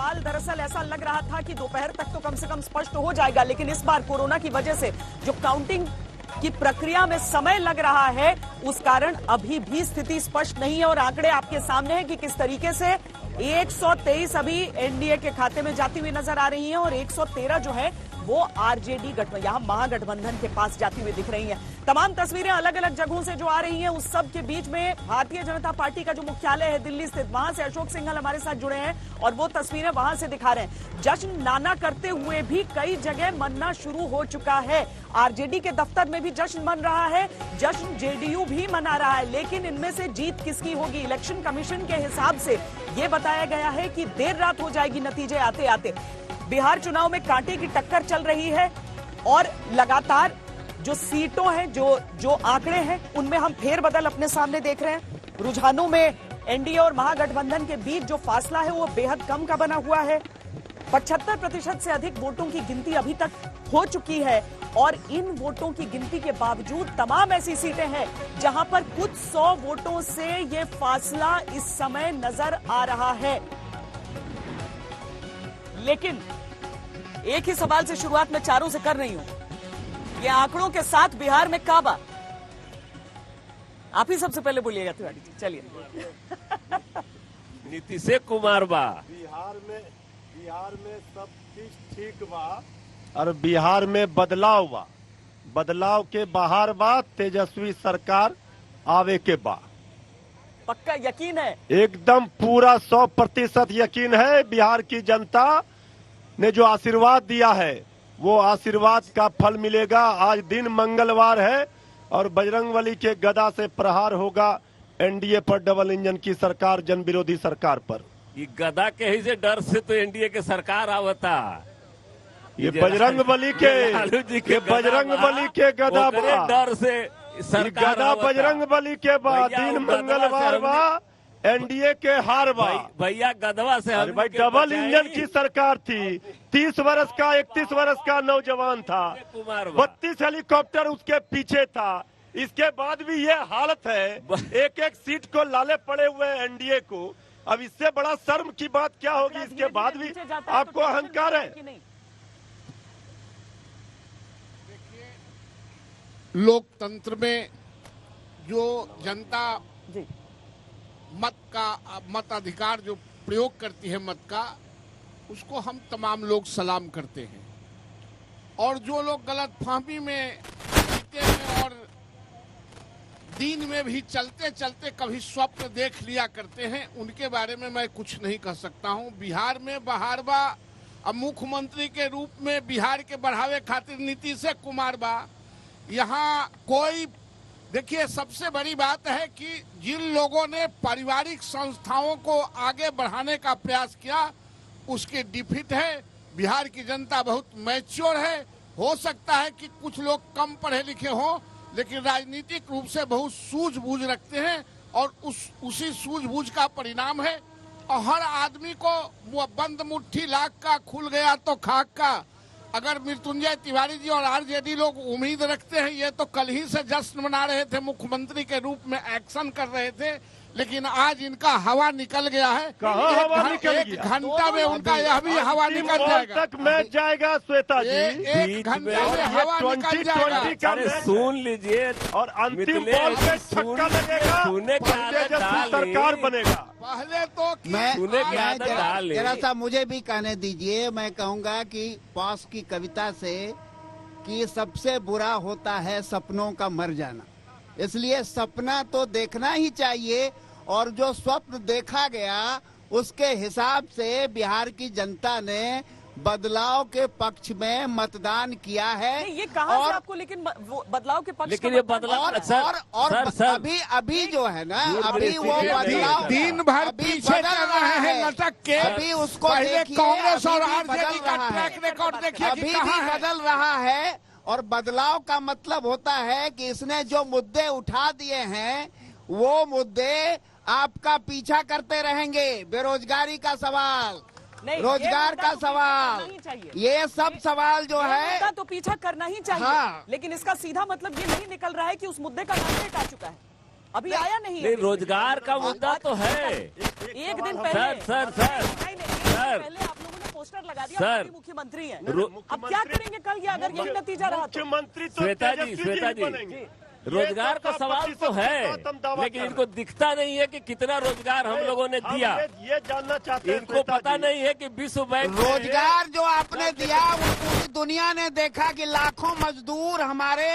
सवाल दरअसल ऐसा लग रहा था कि दोपहर तक तो कम से कम स्पष्ट हो जाएगा, लेकिन इस बार कोरोना की वजह से जो काउंटिंग की प्रक्रिया में समय लग रहा है, उस कारण अभी भी स्थिति स्पष्ट नहीं है। और आंकड़े आपके सामने हैं कि किस तरीके से 123 अभी एनडीए के खाते में जाती हुई नजर आ रही हैं और 113 जो है वो आरजेडी गठबंधन, यहां महागठबंधन के पास जाती हुई दिख रही हैं। तमाम तस्वीरें अलग अलग जगहों से जो आ रही हैं, उस सब के बीच में भारतीय जनता पार्टी का जो मुख्यालय है दिल्ली स्थित, वहां से अशोक सिंघल हमारे साथ जुड़े हैं और वो तस्वीरें वहां से दिखा रहे हैं। जश्न नाना करते हुए भी कई जगह मनना शुरू हो चुका है। आरजेडी के दफ्तर में भी जश्न मन रहा है, जश्न जेडीयू भी मना रहा है, लेकिन इनमें से जीत किसकी होगी? इलेक्शन कमीशन के हिसाब से यह बताया गया है कि देर रात हो जाएगी नतीजे आते आते। बिहार चुनाव में कांटे की टक्कर चल रही है और लगातार जो सीटों हैं, जो आंकड़े हैं, उनमें हम फेरबदल अपने सामने देख रहे हैं। रुझानों में एनडीए और महागठबंधन के बीच जो फासला है वो बेहद कम का बना हुआ है। 75% से अधिक वोटों की गिनती अभी तक हो चुकी है और इन वोटों की गिनती के बावजूद तमाम ऐसी सीटें हैं जहां पर कुछ 100 वोटों से ये फासला इस समय नजर आ रहा है। लेकिन एक ही सवाल से शुरुआत में चारों से कर रही हूं, ये आंकड़ों के साथ बिहार में काबा, आप ही सबसे पहले बोलिएगा तिवारी जी, चलिए। नीतीश कुमार बा बिहार में सब चीज ठीक बा और बिहार में बदलाव बा, बदलाव के बाहर बा, तेजस्वी सरकार आवे के बा। पक्का यकीन है? एकदम पूरा 100% यकीन है। बिहार की जनता ने जो आशीर्वाद दिया है वो आशीर्वाद का फल मिलेगा। आज दिन मंगलवार है और बजरंगबली के गदा से प्रहार होगा एनडीए पर, डबल इंजन की सरकार, जन विरोधी सरकार पर। ये गदा के ही से डर से तो एनडीए के सरकार आवता। ये बजरंगबली के बजरंगबली के गदा डर से सरकार गदा बजरंगबली के बाद दिन मंगलवार बा, एनडीए के हार बा। भैया गदवा से अरे भाई डबल इंजन की सरकार थी, 30 वर्ष का 31 वर्ष का नौजवान था, 32 हेलीकॉप्टर उसके पीछे था। इसके बाद भी ये हालत है, एक एक सीट को लाले पड़े हुए एनडीए को। अब इससे बड़ा शर्म की बात क्या होगी? इसके बाद भी आपको अहंकार है? लोकतंत्र में जो जनता मताधिकार जो प्रयोग करती है मत का, उसको हम तमाम लोग सलाम करते हैं। और जो लोग गलतफहमी में जीते हैं और दिन में भी चलते चलते कभी स्वप्न देख लिया करते हैं, उनके बारे में मैं कुछ नहीं कह सकता हूं। बिहार में बहार बा, अब मुख्यमंत्री के रूप में बिहार के बढ़ावे खातिर नीतीश कुमार बा। यहाँ कोई, देखिए सबसे बड़ी बात है कि जिन लोगों ने पारिवारिक संस्थाओं को आगे बढ़ाने का प्रयास किया उसकी डिफीट है। बिहार की जनता बहुत मैच्योर है। हो सकता है कि कुछ लोग कम पढ़े लिखे हों, लेकिन राजनीतिक रूप से बहुत सूझबूझ रखते हैं और उसी सूझबूझ का परिणाम है। और हर आदमी को वो बंद मुट्ठी लाख का, खुल गया तो खाक का। अगर मृत्युंजय तिवारी जी और आरजेडी लोग उम्मीद रखते हैं, ये तो कल ही से जश्न मना रहे थे, मुख्यमंत्री के रूप में एक्शन कर रहे थे, लेकिन आज इनका हवा निकल गया है। कहाँ हवा निकल गया? एक घंटा में उनका यह भी हवा निकल जाएगा। तक मैच जाएगा श्वेता जी, एक घंटा में हवा निकल जाएगा। सुन लीजिए, और अंतिम बॉल पे छक्का लगेगा, सरकार बनेगा। पहले तो मैं जरा सा मुझे भी कहने दीजिए। मैं कहूंगा कि पास की कविता से कि सबसे बुरा होता है सपनों का मर जाना, इसलिए सपना तो देखना ही चाहिए। और जो स्वप्न देखा गया उसके हिसाब से बिहार की जनता ने बदलाव के पक्ष में मतदान किया है। ये कहां से आपको लेकिन बदलाव के पक्ष, लेकिन ये बदलाव और अभी जो है ना, अभी वो बदलाव दिन भर पीछे चल रहे हैं लटक के। अभी उसको कांग्रेस और आरजेडी का ट्रैक रिकॉर्ड देखिए, अभी भी बदल रहा है। और बदलाव का मतलब होता है कि इसने जो मुद्दे उठा दिए हैं वो मुद्दे आपका पीछा करते रहेंगे। बेरोजगारी का सवाल, रोजगार का सवाल, ये सब सवाल जो है तो पीछा करना ही चाहिए। हाँ। लेकिन इसका सीधा मतलब ये नहीं निकल रहा है कि उस मुद्दे का मैंडेट आ चुका है, अभी आया नहीं है। रोजगार का मुद्दा तो है। एक दिन पहले सर सर, पहले आप लोगों ने पोस्टर लगा दिया, सर, मोदी मुख्यमंत्री हैं। अब क्या करेंगे कल ये अगर यही नतीजा रहा तो? मुख्यमंत्री तो श्वेता जी, तेजस्वी श्वेता जी जी, बनेंगे। रोजगार का सवाल तो है, लेकिन इनको दिखता नहीं है कि कितना रोजगार हम लोगों ने दिया। ये जानना चाहते हैं इनको श्वेता पता जी। नहीं है कि विश्व बैंक रोजगार जो आपने दिया वो पूरी दुनिया ने देखा कि लाखों मजदूर हमारे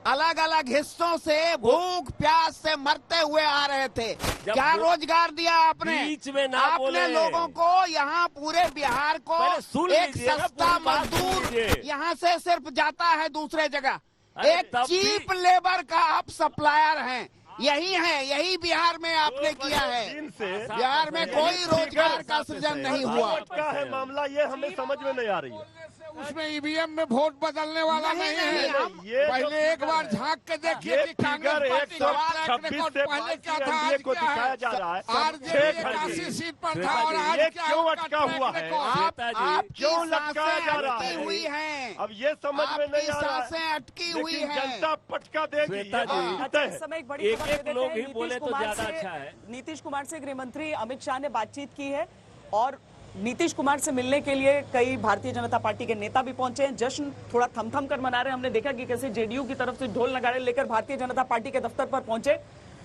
अलग अलग हिस्सों से भूख प्यास से मरते हुए आ रहे थे। क्या रोजगार दिया आपने? बीच में ना आपने बोले। लोगों को यहाँ पूरे बिहार को पहले सुन एक लीजिए ना, सस्ता पूरी बात सुन मजदूर लीजिए। यहाँ से सिर्फ जाता है दूसरे जगह, अरे एक तब भी- चीप लेबर का आप सप्लायर हैं। यही है, यही बिहार में आपने किया है। बिहार में कोई रोजगार का सृजन नहीं हुआ। क्या है मामला, ये हमें समझ में नहीं आ रही है। उसमें ईवीएम में वोट बदलने वाला नहीं है। ये पहले एक बार झांक के देखिए कि कांग्रेस पार्टी का ट्रैक रिकॉर्ड पहले क्या था, आज को क्या दिखाया है। जा रहा है। आरजेडी 81 सीट पर था और आज ये क्या क्यों है अटका उसका हुआ ट्रैक है? रिकॉर्ड। आपकी क्यों लटकाया जा रहा सांसें है? अटकी हुई हैं। अब ये समझ में नहीं आ रहा सांसें है, अटकी हुई लेकिन हैं। जनता पटका देगी। श्वेता जी, ये अच्छा, तय इस है। समय एक बड़ी एक- खबर दे एक देते लोग हैं। ही नीतीश बोले तो कुमार ज्यादा से- अच्छा है। नीतीश कुमार से गृह मंत्री अमित शाह ने बातचीत की है और नीतीश कुमार से मिलने के लिए कई भारतीय जनता पार्टी के नेता भी पहुंचे हैं। जश्न थोड़ा थम कर मना रहे हैं। हमने देखा कि कैसे जेडीयू की तरफ से ढोल नगाड़े लेकर भारतीय जनता पार्टी के दफ्तर पर पहुंचे,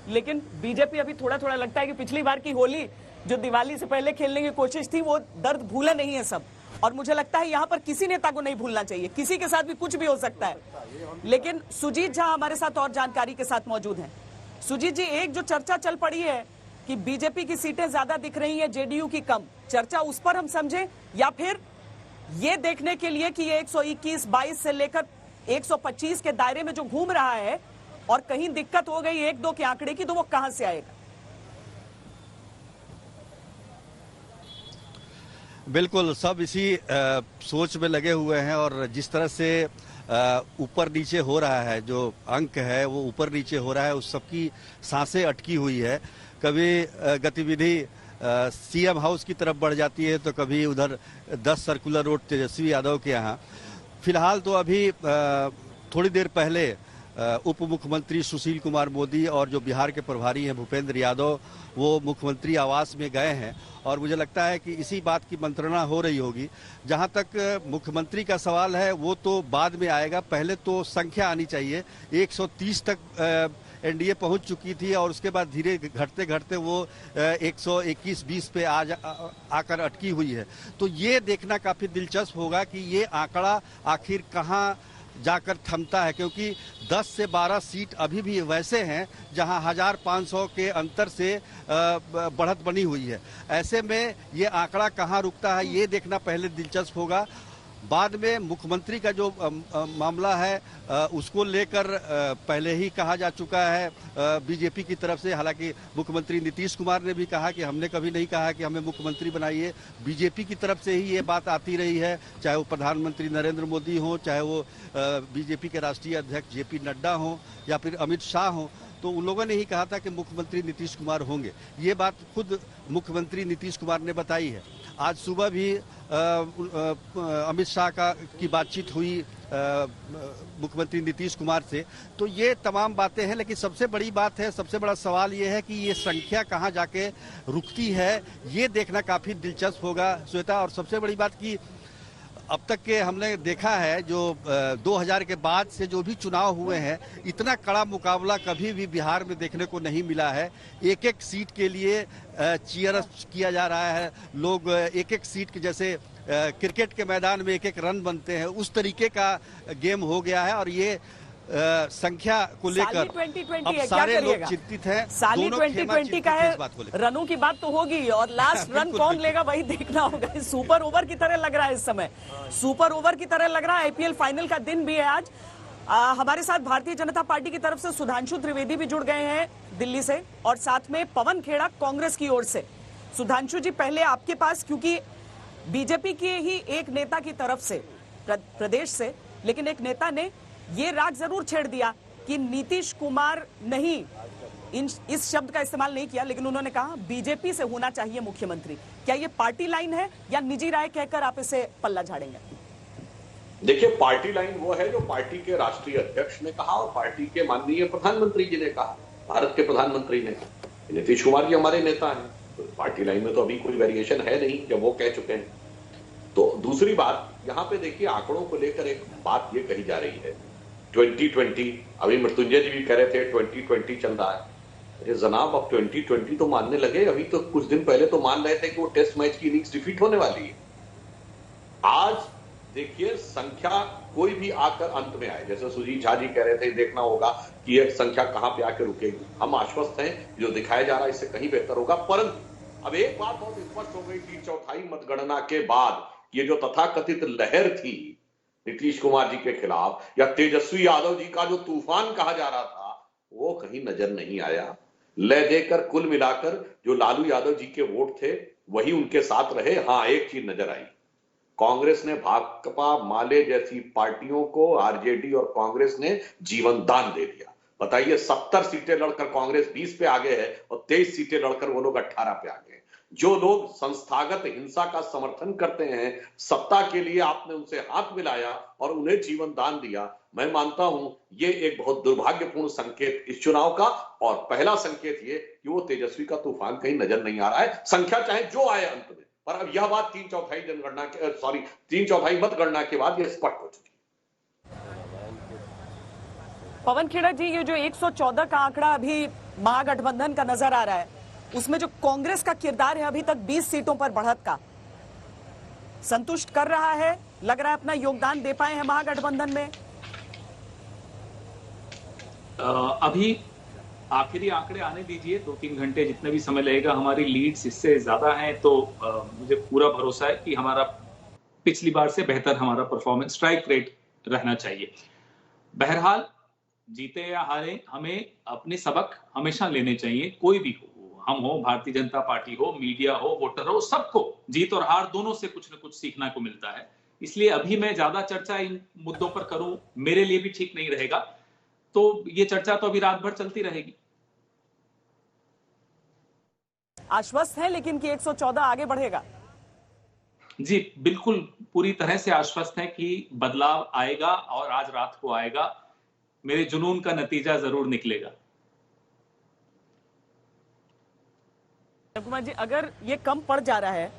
लेकिन बीजेपी अभी थोड़ा लगता है कि पिछली बार की होली जो दिवाली से पहले खेलने की कोशिश थी वो दर्द भूले नहीं है सब। और मुझे लगता है यहाँ पर किसी नेता को नहीं भूलना चाहिए, किसी के साथ भी कुछ भी हो सकता है। लेकिन सुजीत झा हमारे साथ और जानकारी के साथ मौजूद हैं। सुजीत जी, एक जो चर्चा चल पड़ी है कि बीजेपी की सीटें ज्यादा दिख रही हैं, जेडीयू की कम, चर्चा उस पर हम समझे या फिर ये देखने के लिए कि ये 121, 22 से लेकर 125 के दायरे में जो घूम रहा है और कहीं दिक्कत हो गई 1-2 के आंकड़े की तो वो कहां से आएगा? बिल्कुल, सब इसी सोच में लगे हुए हैं और जिस तरह से ऊपर नीचे हो रहा है, जो अंक है वो ऊपर नीचे हो रहा है, उस सबकी सांसें अटकी हुई है। कभी गतिविधि सीएम हाउस की तरफ बढ़ जाती है तो कभी उधर 10 सर्कुलर रोड तेजस्वी यादव के यहाँ। फिलहाल तो अभी थोड़ी देर पहले उप मुख्यमंत्री सुशील कुमार मोदी और जो बिहार के प्रभारी हैं भूपेंद्र यादव, वो मुख्यमंत्री आवास में गए हैं और मुझे लगता है कि इसी बात की मंत्रणा हो रही होगी। जहां तक मुख्यमंत्री का सवाल है वो तो बाद में आएगा, पहले तो संख्या आनी चाहिए। 130 तक एनडीए पहुंच चुकी थी और उसके बाद धीरे घटते घटते वो 121-20 पे आकर अटकी हुई है। तो ये देखना काफी दिलचस्प होगा कि ये आंकड़ा आखिर कहां जाकर थमता है, क्योंकि 10 से 12 सीट अभी भी वैसे हैं जहां 1500 के अंतर से बढ़त बनी हुई है। ऐसे में ये आंकड़ा कहां रुकता है ये देखना पहले दिलचस्प होगा। बाद में मुख्यमंत्री का जो मामला है उसको लेकर पहले ही कहा जा चुका है बीजेपी की तरफ से। हालांकि मुख्यमंत्री नीतीश कुमार ने भी कहा कि हमने कभी नहीं कहा कि हमें मुख्यमंत्री बनाइए, बीजेपी की तरफ से ही ये बात आती रही है, चाहे वो प्रधानमंत्री नरेंद्र मोदी हो, चाहे वो बीजेपी के राष्ट्रीय अध्यक्ष जेपी नड्डा हो या फिर अमित शाह हो। तो उन लोगों ने ही कहा था कि मुख्यमंत्री नीतीश कुमार होंगे। ये बात खुद मुख्यमंत्री नीतीश कुमार ने बताई है। आज सुबह भी अमित शाह की बातचीत हुई मुख्यमंत्री नीतीश कुमार से। तो ये तमाम बातें हैं, लेकिन सबसे बड़ी बात है, सबसे बड़ा सवाल ये है कि ये संख्या कहाँ जाके रुकती है, ये देखना काफी दिलचस्प होगा श्वेता। और सबसे बड़ी बात कि अब तक के हमने देखा है जो 2000 के बाद से जो भी चुनाव हुए हैं, इतना कड़ा मुकाबला कभी भी बिहार में देखने को नहीं मिला है। एक एक सीट के लिए चीयर किया जा रहा है, लोग एक एक सीट के जैसे क्रिकेट के मैदान में एक एक रन बनते हैं, उस तरीके का गेम हो गया है। और ये संख्या को लेकर अब सारे लोग चिंतित हैं। साली 2020 का है, रनों की बात तो होगी और लास्ट रन कौन लेगा वही देखना होगा। सुपर ओवर की तरह लग रहा है इस समय, सुपर ओवर की तरह लग रहा है। आईपीएल फाइनल का दिन भी है आज। हमारे साथ भारतीय जनता पार्टी की तरफ से सुधांशु त्रिवेदी भी जुड़ गए हैं दिल्ली से और साथ में पवन खेड़ा कांग्रेस की ओर से। सुधांशु जी, पहले आपके पास, क्योंकि बीजेपी के ही एक नेता की तरफ से प्रदेश से, लेकिन एक नेता ने ये राग जरूर छेड़ दिया कि नीतीश कुमार नहीं, इस शब्द का इस्तेमाल नहीं किया, लेकिन उन्होंने कहा बीजेपी से होना चाहिए मुख्यमंत्री। क्या ये पार्टी लाइन है या निजी राय कहकर आप इसे पल्ला झाड़ेंगे? देखिए, पार्टी लाइन वो है जो पार्टी के राष्ट्रीय अध्यक्ष ने कहा और पार्टी के माननीय प्रधानमंत्री जी ने कहा, भारत के प्रधानमंत्री ने। नीतीश कुमार जी हमारे नेता हैं, तो पार्टी लाइन में तो अभी कोई वेरिएशन है नहीं जब वो कह चुके हैं। तो दूसरी बात यहां पे देखिए, आंकड़ों को लेकर एक बात ये कही जा रही है 2020, अभी मृत्युंजय जी भी कह रहे थे 2020 चल रहा है। अरे जनाब, अब 2020 तो मानने लगे, अभी तो कुछ दिन पहले तो मान रहे थे कि वो टेस्ट मैच की इनिंग्स डिफीट होने वाली है। आज देखिए संख्या कोई भी आकर अंत में आए, जैसे सुजीत झा जी कह रहे थे, देखना होगा कि यह संख्या कहां पे आकर रुकेगी। हम आश्वस्त हैं, जो दिखाया जा रहा है इससे कहीं बेहतर होगा। परंतु अब एक बात बहुत स्पष्ट हो गई कि चौथाई मतगणना के बाद ये जो तथाकथित लहर थी नीतीश कुमार जी के खिलाफ या तेजस्वी यादव जी का जो तूफान कहा जा रहा था, वो कहीं नजर नहीं आया। लय देकर कुल मिलाकर जो लालू यादव जी के वोट थे वही उनके साथ रहे। हाँ, एक चीज नजर आई, कांग्रेस ने भाकपा, माले जैसी पार्टियों को, आरजेडी और कांग्रेस ने जीवन दान दे दिया। बताइए, 70 सीटें लड़कर कांग्रेस 20 पे आगे है और 23 सीटें लड़कर वो लोग 18 पे आगे हैं। जो लोग संस्थागत हिंसा का समर्थन करते हैं, सत्ता के लिए आपने उनसे हाथ मिलाया और उन्हें जीवन दान दिया। मैं मानता हूं ये एक बहुत दुर्भाग्यपूर्ण संकेत इस चुनाव का, और पहला संकेत ये कि वो तेजस्वी का तूफान कहीं नजर नहीं आ रहा है। संख्या चाहे जो आए अंत में, पर अब यह बात 3/4 मतगणना के बाद यह स्पष्ट हो चुकी है। पवन खेड़ा जी, ये जो 114 का आंकड़ा अभी महागठबंधन का नजर आ रहा है, उसमें जो कांग्रेस का किरदार है अभी तक 20 सीटों पर बढ़त का, संतुष्ट कर रहा है? लग रहा है अपना योगदान दे पाए हैं महागठबंधन में? अभी आखिरी आंकड़े आने दीजिए, 2-3 घंटे जितने भी समय लगेगा। हमारी लीड्स इससे ज्यादा हैं, तो मुझे पूरा भरोसा है कि हमारा पिछली बार से बेहतर हमारा परफॉर्मेंस, स्ट्राइक रेट रहना चाहिए। बहरहाल जीते या हारे, हमें अपने सबक हमेशा लेने चाहिए। कोई भी हो, हम हो, भारतीय जनता पार्टी हो, मीडिया हो, वोटर हो, सबको जीत और हार दोनों से कुछ न कुछ सीखना को मिलता है। इसलिए अभी मैं ज्यादा चर्चा इन मुद्दों पर करूं मेरे लिए भी ठीक नहीं रहेगा। तो ये चर्चा तो अभी रात भर चलती रहेगी। आश्वस्त है लेकिन कि 114 आगे बढ़ेगा? जी बिल्कुल, पूरी तरह से आश्वस्त है कि बदलाव आएगा और आज रात को आएगा। मेरे जुनून का नतीजा जरूर निकलेगा। कुमार जी, अगर ये कम पड़ जा रहा है,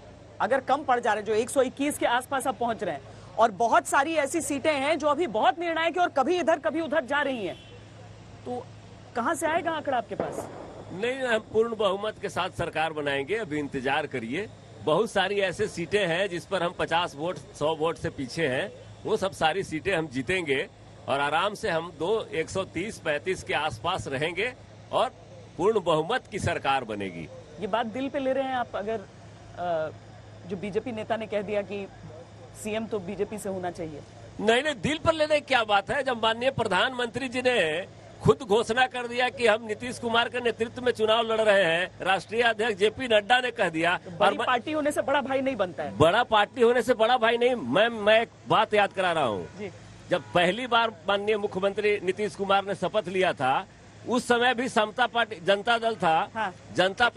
जो 121 के आसपास आप पहुंच रहे हैं, और बहुत सारी ऐसी सीटें हैं जो अभी बहुत निर्णायक है और कभी इधर कभी उधर जा रही हैं, तो कहां से आएगा आंकड़ा आपके पास? नहीं, हम पूर्ण बहुमत के साथ सरकार बनाएंगे, अभी इंतजार करिए। बहुत सारी ऐसे सीटें हैं जिस पर हम 50 वोट 100 वोट से पीछे हैं, वो सब सारी सीटें हम जीतेंगे और आराम से हम 130-35 के आसपास रहेंगे और पूर्ण बहुमत की सरकार बनेगी। ये बात दिल पे ले रहे हैं आप? अगर जो बीजेपी नेता ने कह दिया कि सीएम तो बीजेपी से होना चाहिए। नहीं, दिल पर लेने की क्या बात है, जब माननीय प्रधानमंत्री जी ने खुद घोषणा कर दिया कि हम नीतीश कुमार के नेतृत्व में चुनाव लड़ रहे हैं, राष्ट्रीय अध्यक्ष जेपी नड्डा ने कह दिया। बड़ी पार्टी होने से बड़ा भाई नहीं बनता है। बड़ा पार्टी होने से बड़ा भाई नहीं। मैं एक बात याद करा रहा हूँ, जब पहली बार माननीय मुख्यमंत्री नीतीश कुमार ने शपथ लिया था, उस समय भी समता पार्टी, जनता दल था। हाँ। जनता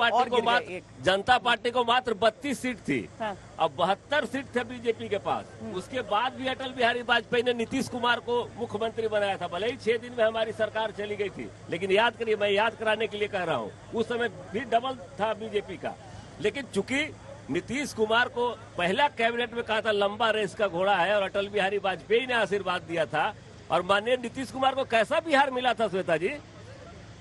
पार्टी को मात्र 32 सीट थी। हाँ। अब 72 सीट थे बीजेपी के पास। उसके बाद भी अटल बिहारी वाजपेयी ने नीतीश कुमार को मुख्यमंत्री बनाया था। भले ही 6 दिन में हमारी सरकार चली गई थी, लेकिन याद करिए, मैं याद कराने के लिए कह रहा हूँ, उस समय भी डबल था बीजेपी का। लेकिन चूंकि नीतीश कुमार को पहला कैबिनेट में कहा था लंबा रेस का घोड़ा है, और अटल बिहारी वाजपेयी ने आशीर्वाद दिया था, और माननीय नीतीश कुमार को कैसा बिहार मिला था श्वेता जी?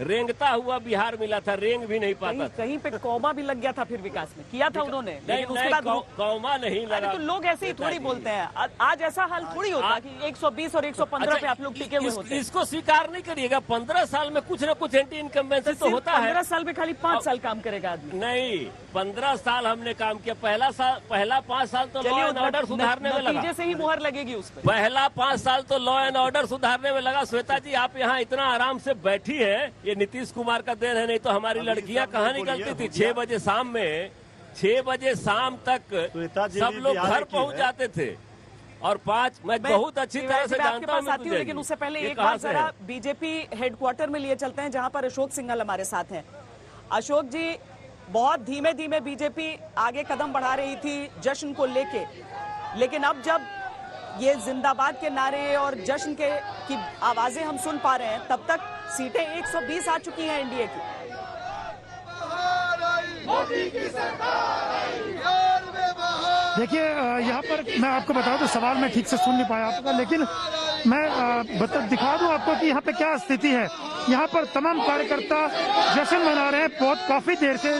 रेंगता हुआ बिहार मिला था, रेंग भी नहीं पाता। कहीं पे कौमा भी लग गया था, फिर विकास में किया था उन्होंने, लेकिन उसके बाद कौमा नहीं लगा। तो लोग ऐसे ही थोड़ी बोलते हैं। आज ऐसा हाल थोड़ी होता कि 120 और 115 पे आप लोग टिके हुए होते हैं। इसको स्वीकार नहीं करिएगा। 15 साल में कुछ न कुछ एंटी इनकम्बेंसी तो होता है। 15 साल में खाली 5 साल काम करेगा आदमी? नहीं, 15 साल हमने काम किया। पहला 5 साल तो लॉ एंड ऑर्डर सुधारने में लगा। नतीजे से ही मुहर लगेगी उस पर। पहला 5 साल तो लॉ एंड ऑर्डर सुधारने में लगा। श्वेता जी, आप यहाँ इतना आराम से बैठी है, ये नीतीश कुमार का देन है, नहीं तो हमारी लड़कियां कहाँ निकलती थी 6 बजे शाम में। 6 बजे शाम तक सब लोग घर पहुंच जाते थे। और 5 मैं बहुत अच्छी तरह से जानता हूं, लेकिन उससे पहले एक बार जरा बीजेपी हेडक्वार्टर में लिए चलते हैं, जहां पर अशोक सिंघल हमारे साथ हैं। अशोक जी, बहुत धीमे धीमे बीजेपी आगे कदम बढ़ा रही थी जश्न को लेके, लेकिन अब जब ये जिंदाबाद के नारे और जश्न की आवाजें हम सुन पा रहे हैं, तब तक सीटें 120 आ चुकी हैं एनडीए की। देखिए यहाँ पर मैं आपको बता दूं, सवाल मैं ठीक से सुन नहीं पाया आपका, लेकिन मैं दिखा दूं आपको कि यहाँ पे क्या स्थिति है। यहाँ पर तमाम कार्यकर्ता जश्न मना रहे हैं। बहुत काफी देर से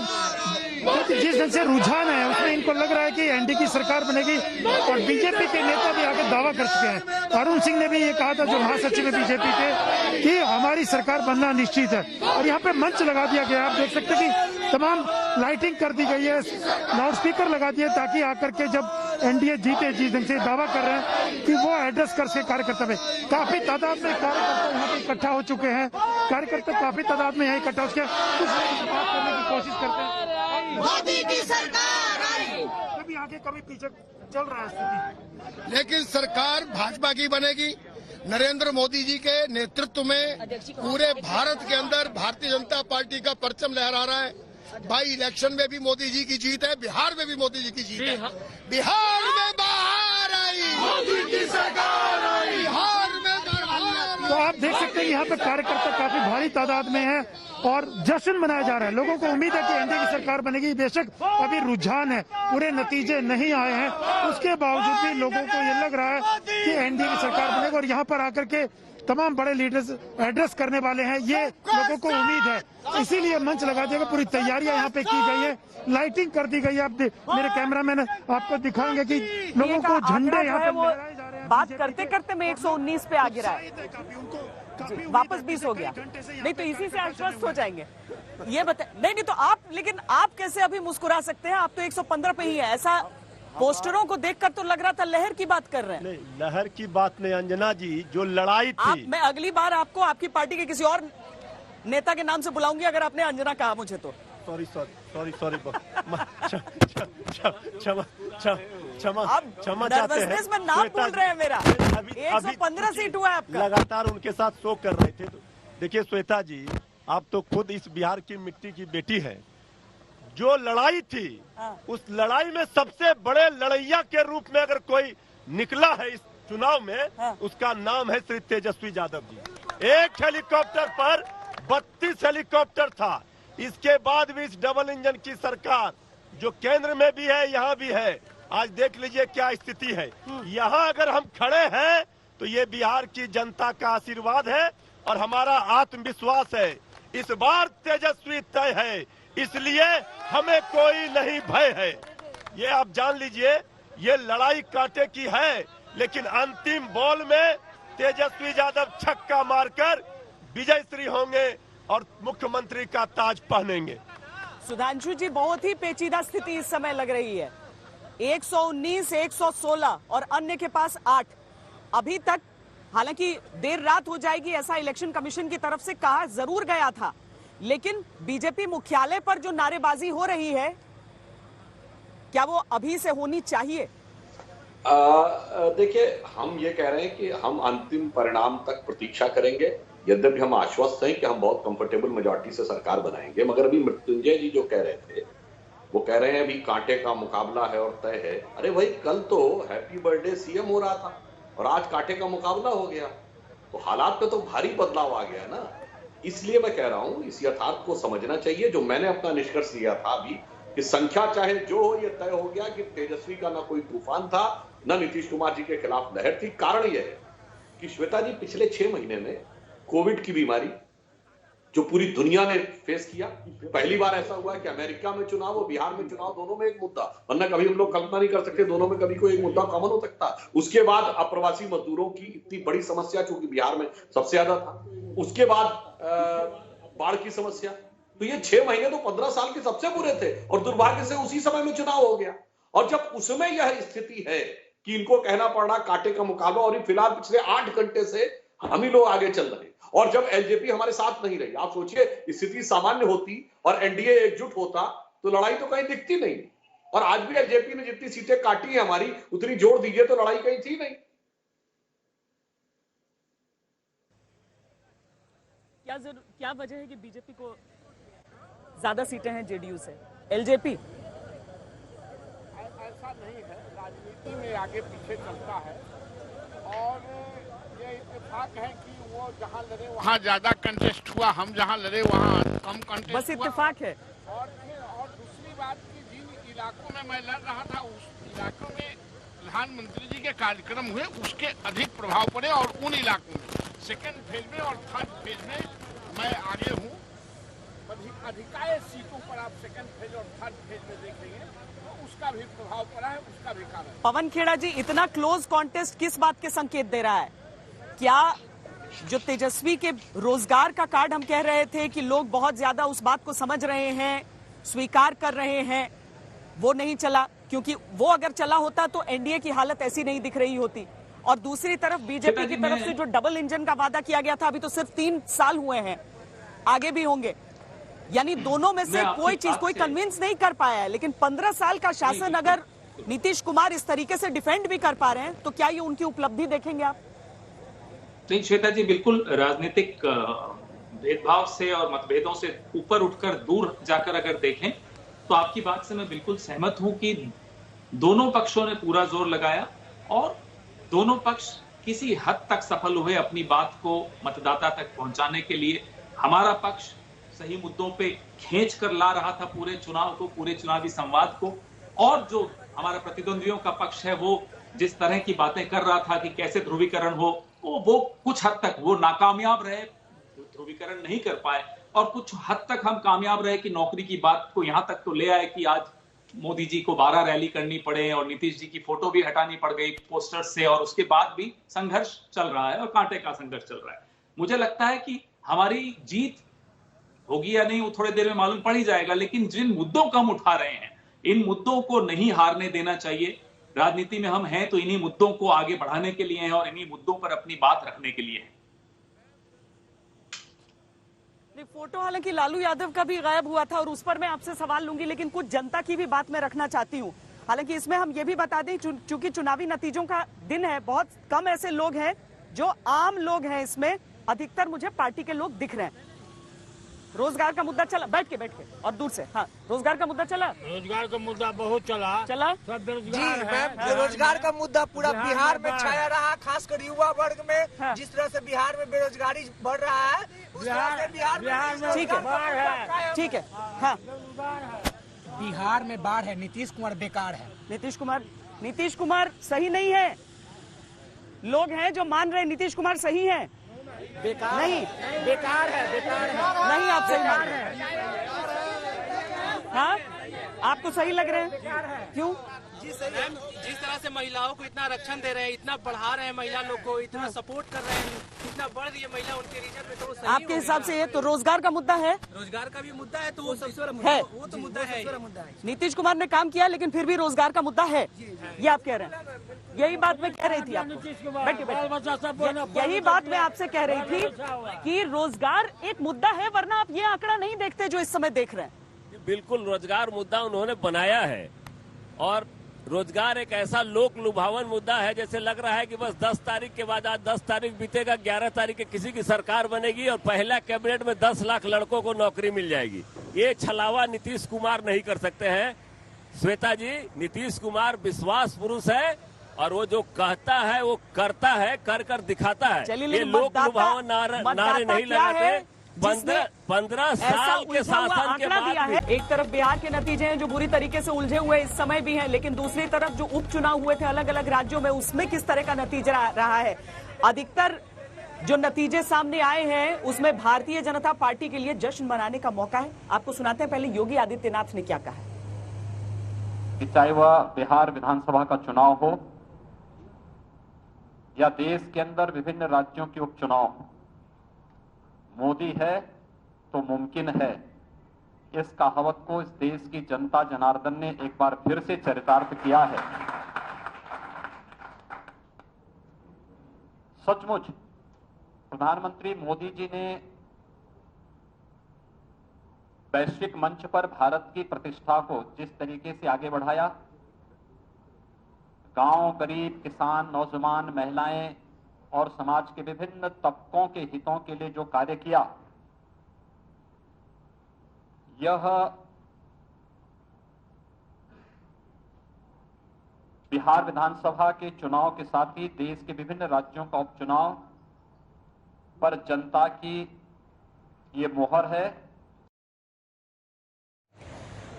जिस ढंग से रुझान है उसमें इनको लग रहा है कि एनडीए की सरकार बनेगी, और बीजेपी के नेता भी आगे दावा कर चुके हैं। अरुण सिंह ने भी ये कहा था, जो महासचिव है बीजेपी के, कि हमारी सरकार बनना निश्चित है। और यहाँ पे मंच लगा दिया गया, आप देख सकते हैं कि तमाम लाइटिंग कर दी गई है, लाउड स्पीकर लगा दिए, ताकि आकर के जब एनडीए जीते, जिस ढंग से दावा कर रहे हैं कि वो एड्रेस कर सके कार्यकर्ता में। काफी तादाद में कार्यकर्ता यहाँ पे इकट्ठा हो चुके हैं। कार्यकर्ता काफी तादाद में यहाँ इकट्ठा हो चुके हैं, कुछ बात करने की कोशिश करते हैं। मोदी की सरकार आई, कभी आगे कभी पीछे चल रहा है स्थिति, लेकिन सरकार भाजपा की बनेगी। नरेंद्र मोदी जी के नेतृत्व में पूरे भारत के अंदर भारतीय जनता पार्टी का परचम लहरा रहा है। बाई इलेक्शन में भी मोदी जी की जीत है, बिहार में भी मोदी जी की जीत है। बिहार में बाहर आई, मोदी की सरकार आई, बिहार में तो आप देख सकते हैं यहाँ पे कार्यकर्ता काफी भारी तादाद में है और जश्न मनाया जा रहा है। लोगों को उम्मीद है कि एनडीए की सरकार बनेगी। बेशक अभी रुझान है, पूरे नतीजे नहीं आए हैं, उसके बावजूद भी लोगों को ये लग रहा है कि एनडीए की सरकार बनेगी। और यहाँ पर आकर के तमाम बड़े लीडर्स एड्रेस करने वाले हैं, ये लोगों को उम्मीद है। इसीलिए मंच लगा दिया, पूरी तैयारियां यहाँ पे की गई है, लाइटिंग कर दी गई है। आप मेरे कैमरामैन आपको दिखाएंगे कि लोगों को झंडे यहाँ पे लहराए जा रहे हैं। बात करते करते मैं 119 पे आ गिरा है, वापस 20 हो गया। नहीं तो इसी से आश्वस्त हो जाएंगे। ये बता नहीं तो आप, लेकिन आप कैसे अभी मुस्कुरा सकते हैं? आप तो 115 पे ही है। ऐसा पोस्टरों को देखकर तो लग रहा था लहर की बात कर रहे हैं। नहीं, लहर की बात नहीं अंजना जी, जो लड़ाई थी। मैं अगली बार आपको आपकी पार्टी के किसी और नेता के नाम से बुलाऊंगी अगर आपने अंजना कहा मुझे तो। सॉरी क्षमा चाहते हैं। में नाम बोल रहे हैं मेरा। 115 सीट हुआ है आपका। लगातार उनके साथ शो कर रहे थे। तो देखिए श्वेता जी, आप तो खुद इस बिहार की मिट्टी की बेटी है। जो लड़ाई थी, उस लड़ाई में सबसे बड़े लड़ैया के रूप में अगर कोई निकला है इस चुनाव में, उसका नाम है श्री तेजस्वी यादव जी। एक हेलीकॉप्टर पर 32 हेलीकॉप्टर था। इसके बाद भी इस डबल इंजन की सरकार जो केंद्र में भी है, यहाँ भी है। आज देख लीजिए क्या स्थिति है। यहाँ अगर हम खड़े हैं तो ये बिहार की जनता का आशीर्वाद है और हमारा आत्मविश्वास है। इस बार तेजस्वी तय है, इसलिए हमें कोई नहीं भय है। ये आप जान लीजिए, ये लड़ाई कांटे की है, लेकिन अंतिम बॉल में तेजस्वी यादव छक्का मारकर विजय श्री होंगे और मुख्यमंत्री का ताज पहनेंगे। सुधांशु जी, बहुत ही पेचीदा स्थिति इस समय लग रही है। 119, 116 और अन्य के पास 8। अभी तक हालांकि देर रात हो जाएगी ऐसा इलेक्शन कमीशन की तरफ से कहा जरूर गया था, लेकिन बीजेपी मुख्यालय पर जो नारेबाजी हो रही है, क्या वो अभी से होनी चाहिए? देखिए, हम ये कह रहे हैं कि हम अंतिम परिणाम तक प्रतीक्षा करेंगे। यद्यपि हम आश्वस्त हैं कि हम बहुत कंफर्टेबल मेजॉरिटी से सरकार बनाएंगे, मगर अभी मृत्युंजय जी जो कह रहे थे, वो कह रहे हैं अभी कांटे का मुकाबला है और तय है। अरे भाई, कल तो हैप्पी बर्थडे सीएम हो रहा था और आज कांटे का मुकाबला हो गया, तो हालात में तो भारी बदलाव आ गया ना। इसलिए मैं कह रहा हूं, इस यथार्थ को समझना चाहिए। जो मैंने अपना निष्कर्ष लिया था अभी कि संख्या चाहे जो हो, यह तय हो गया कि तेजस्वी का ना कोई तूफान था, ना नीतीश कुमार जी के खिलाफ लहर थी। कारण यह है कि श्वेता जी, पिछले 6 महीने में कोविड की बीमारी जो पूरी दुनिया ने फेस किया, पहली बार ऐसा हुआ है कि अमेरिका में चुनाव और बिहार में चुनाव, दोनों में एक मुद्दा, वरना कभी हम लोग कल्पना नहीं कर सकते दोनों में कभी कोई एक मुद्दा कॉमन हो सकता। उसके बाद अप्रवासी मजदूरों की इतनी बड़ी समस्या, चूंकि बिहार में सबसे ज्यादा था। उसके बाद बाढ़ की समस्या। तो ये 6 महीने तो 15 साल के सबसे बुरे थे और दुर्भाग्य से उसी समय में चुनाव हो गया। और जब उसमें यह स्थिति है कि इनको कहना पड़ रहा कांटे का मुकाबला, और फिलहाल पिछले 8 घंटे से हम ही लोग आगे चल रहे हैं, और जब एलजेपी हमारे साथ नहीं रही, आप सोचिए स्थिति सामान्य होती और एनडीए एकजुट होता तो लड़ाई तो कहीं दिखती नहीं। और आज भी एलजेपी ने जितनी सीटें काटी है हमारी, उतनी जोड़ दीजिए तो लड़ाई कहीं थी नहीं। क्या वजह है कि बीजेपी को ज्यादा सीटें हैं जेडीयू से? एलजेपी ऐसा नहीं है, राजनीति में आगे पीछे चलता है और ये इत्तेफाक है कि वो जहां लड़े वहां ज्यादा कंटेस्ट हुआ, हम जहां लड़े वहां कम कंटेस्ट बस इत्तेफाक है। और दूसरी इलाकों में मैं लड़ रहा था, उस इलाकों में प्रधानमंत्री जी के कार्यक्रम हुए, उसके अधिक प्रभाव पड़े। और उन इलाकों में सेकेंड फेज में और थर्ड फेज में मैं आगे हूँ। अधिकांश सीटों पर आप सेकेंड फेज और थर्ड फेज में देखेंगे तो उसका भी प्रभाव पड़ा है, उसका भी कारण। पवन खेड़ा जी, इतना क्लोज कॉन्टेस्ट किस बात के संकेत दे रहा है? क्या जो तेजस्वी के रोजगार का कार्ड हम कह रहे थे कि लोग बहुत ज्यादा उस बात को समझ रहे हैं, स्वीकार कर रहे हैं, वो नहीं चला? क्योंकि वो अगर चला होता तो एनडीए की हालत ऐसी नहीं दिख रही होती। और दूसरी तरफ बीजेपी की तरफ से जो डबल इंजन का वादा किया गया था, अभी तो सिर्फ 3 साल हुए हैं, आगे भी होंगे। यानी दोनों में से कोई चीज कोई कन्विंस नहीं कर पाया है। लेकिन 15 साल का शासन अगर नीतीश कुमार इस तरीके से डिफेंड भी कर पा रहे हैं तो क्या ये उनकी उपलब्धि देखेंगे आप? नहीं श्वेता जी, बिल्कुल राजनीतिक भेदभाव से और मतभेदों से ऊपर उठकर दूर जाकर अगर देखें तो आपकी बात से मैं बिल्कुल सहमत हूं कि दोनों पक्षों ने पूरा जोर लगाया और दोनों पक्ष किसी हद तक सफल हुए अपनी बात को मतदाता तक पहुंचाने के लिए। हमारा पक्ष सही मुद्दों पे खींच कर ला रहा था पूरे चुनाव को, पूरे चुनावी संवाद को, और जो हमारा प्रतिद्वंदियों का पक्ष है वो जिस तरह की बातें कर रहा था कि कैसे ध्रुवीकरण हो, वो कुछ हद तक वो नाकामयाब रहे, ध्रुवीकरण नहीं कर पाए। और कुछ हद तक हम कामयाब रहे कि नौकरी की बात को यहां तक तो ले आए कि आज मोदी जी को 12 रैली करनी पड़े और नीतीश जी की फोटो भी हटानी पड़ गई पोस्टर्स से, और उसके बाद भी संघर्ष चल रहा है और कांटे का संघर्ष चल रहा है। मुझे लगता है कि हमारी जीत होगी या नहीं वो थोड़ी देर में मालूम पड़ ही जाएगा, लेकिन जिन मुद्दों को हम उठा रहे हैं इन मुद्दों को नहीं हारने देना चाहिए। राजनीति में हम हैं तो इन्हीं मुद्दों को आगे बढ़ाने के लिए हैं और इन्हीं मुद्दों पर अपनी बात रखने के लिए है। फोटो हालांकि लालू यादव का भी गायब हुआ था और उस पर मैं आपसे सवाल लूंगी, लेकिन कुछ जनता की भी बात मैं रखना चाहती हूं। हालांकि इसमें हम ये भी बता दें चूंकि चुनावी नतीजों का दिन है, बहुत कम ऐसे लोग हैं जो आम लोग हैं, इसमें अधिकतर मुझे पार्टी के लोग दिख रहे हैं। रोजगार का मुद्दा चला, बैठ के और दूर से, हाँ रोजगार का मुद्दा चला, रोजगार का मुद्दा बहुत चला सब बेरोजगार है। बेरोजगार का मुद्दा पूरा बिहार में छाया रहा, खासकर युवा वर्ग में। हाँ। जिस तरह से बिहार में बेरोजगारी बढ़ रहा है उस तरह से बिहार में ठीक है, ठीक है, हाँ बिहार में बाढ़ है। नीतीश कुमार बेकार है। नीतीश कुमार सही नहीं है। लोग हैं जो मान रहे नीतीश कुमार सही है। बेकार नहीं, बेकार है, बेकार है। नहीं, आप सही मान रहे हैं। हाँ, आपको सही लग रहे हैं? क्यों? जिस तरह से महिलाओं को इतना आरक्षण दे रहे हैं, इतना बढ़ा रहे हैं महिला लोग को, इतना सपोर्ट कर रहे हैं, इतना बढ़ रही है महिला उनके रिजल्ट में, तो सही आपके हिसाब से ये तो रोजगार का मुद्दा है। रोजगार का भी मुद्दा है तो वो सबसे बड़ा मुद्दा है, वो तो मुद्दा है। नीतीश कुमार ने काम किया लेकिन फिर भी रोजगार का मुद्दा है, ये आप कह रहे हैं। यही बात मैं कह रही थी आपको, यही बात मैं आपसे कह रही थी कि रोजगार एक मुद्दा है, वरना आप ये आंकड़ा नहीं देखते जो इस समय देख रहे हैं। बिल्कुल रोजगार मुद्दा उन्होंने बनाया है और रोजगार एक ऐसा लोक लुभावन मुद्दा है जैसे लग रहा है कि बस 10 तारीख के बाद, आज 10 तारीख बीतेगा, 11 तारीख के किसी की सरकार बनेगी और पहला कैबिनेट में 10 लाख लड़कों को नौकरी मिल जाएगी। ये छलावा नीतीश कुमार नहीं कर सकते हैं। श्वेता जी, नीतीश कुमार विश्वास पुरुष है और वो जो कहता है वो करता है, कर कर दिखाता है। ये लोक लुभावन नारे नहीं लगाते। 15 साल के शासन के बाद है। एक तरफ बिहार के नतीजे हैं जो बुरी तरीके से उलझे हुए इस समय भी हैं, लेकिन दूसरी तरफ जो उपचुनाव हुए थे अलग अलग राज्यों में, उसमें किस तरह का नतीजा रहा है। अधिकतर जो नतीजे सामने आए हैं उसमें भारतीय जनता पार्टी के लिए जश्न मनाने का मौका है। आपको सुनाते हैं पहले योगी आदित्यनाथ ने क्या कहा है। चाहे वह बिहार विधानसभा का चुनाव हो या देश के अंदर विभिन्न राज्यों के उपचुनाव हो, मोदी है तो मुमकिन है। इस कहावत को इस देश की जनता जनार्दन ने एक बार फिर से चरितार्थ किया है। सचमुच प्रधानमंत्री मोदी जी ने वैश्विक मंच पर भारत की प्रतिष्ठा को जिस तरीके से आगे बढ़ाया, गांव, गरीब, किसान, नौजवान, महिलाएं और समाज के विभिन्न तबकों के हितों के लिए जो कार्य किया, यह बिहार विधानसभा के चुनाव के साथ ही देश के विभिन्न राज्यों का उपचुनाव पर जनता की ये मोहर है।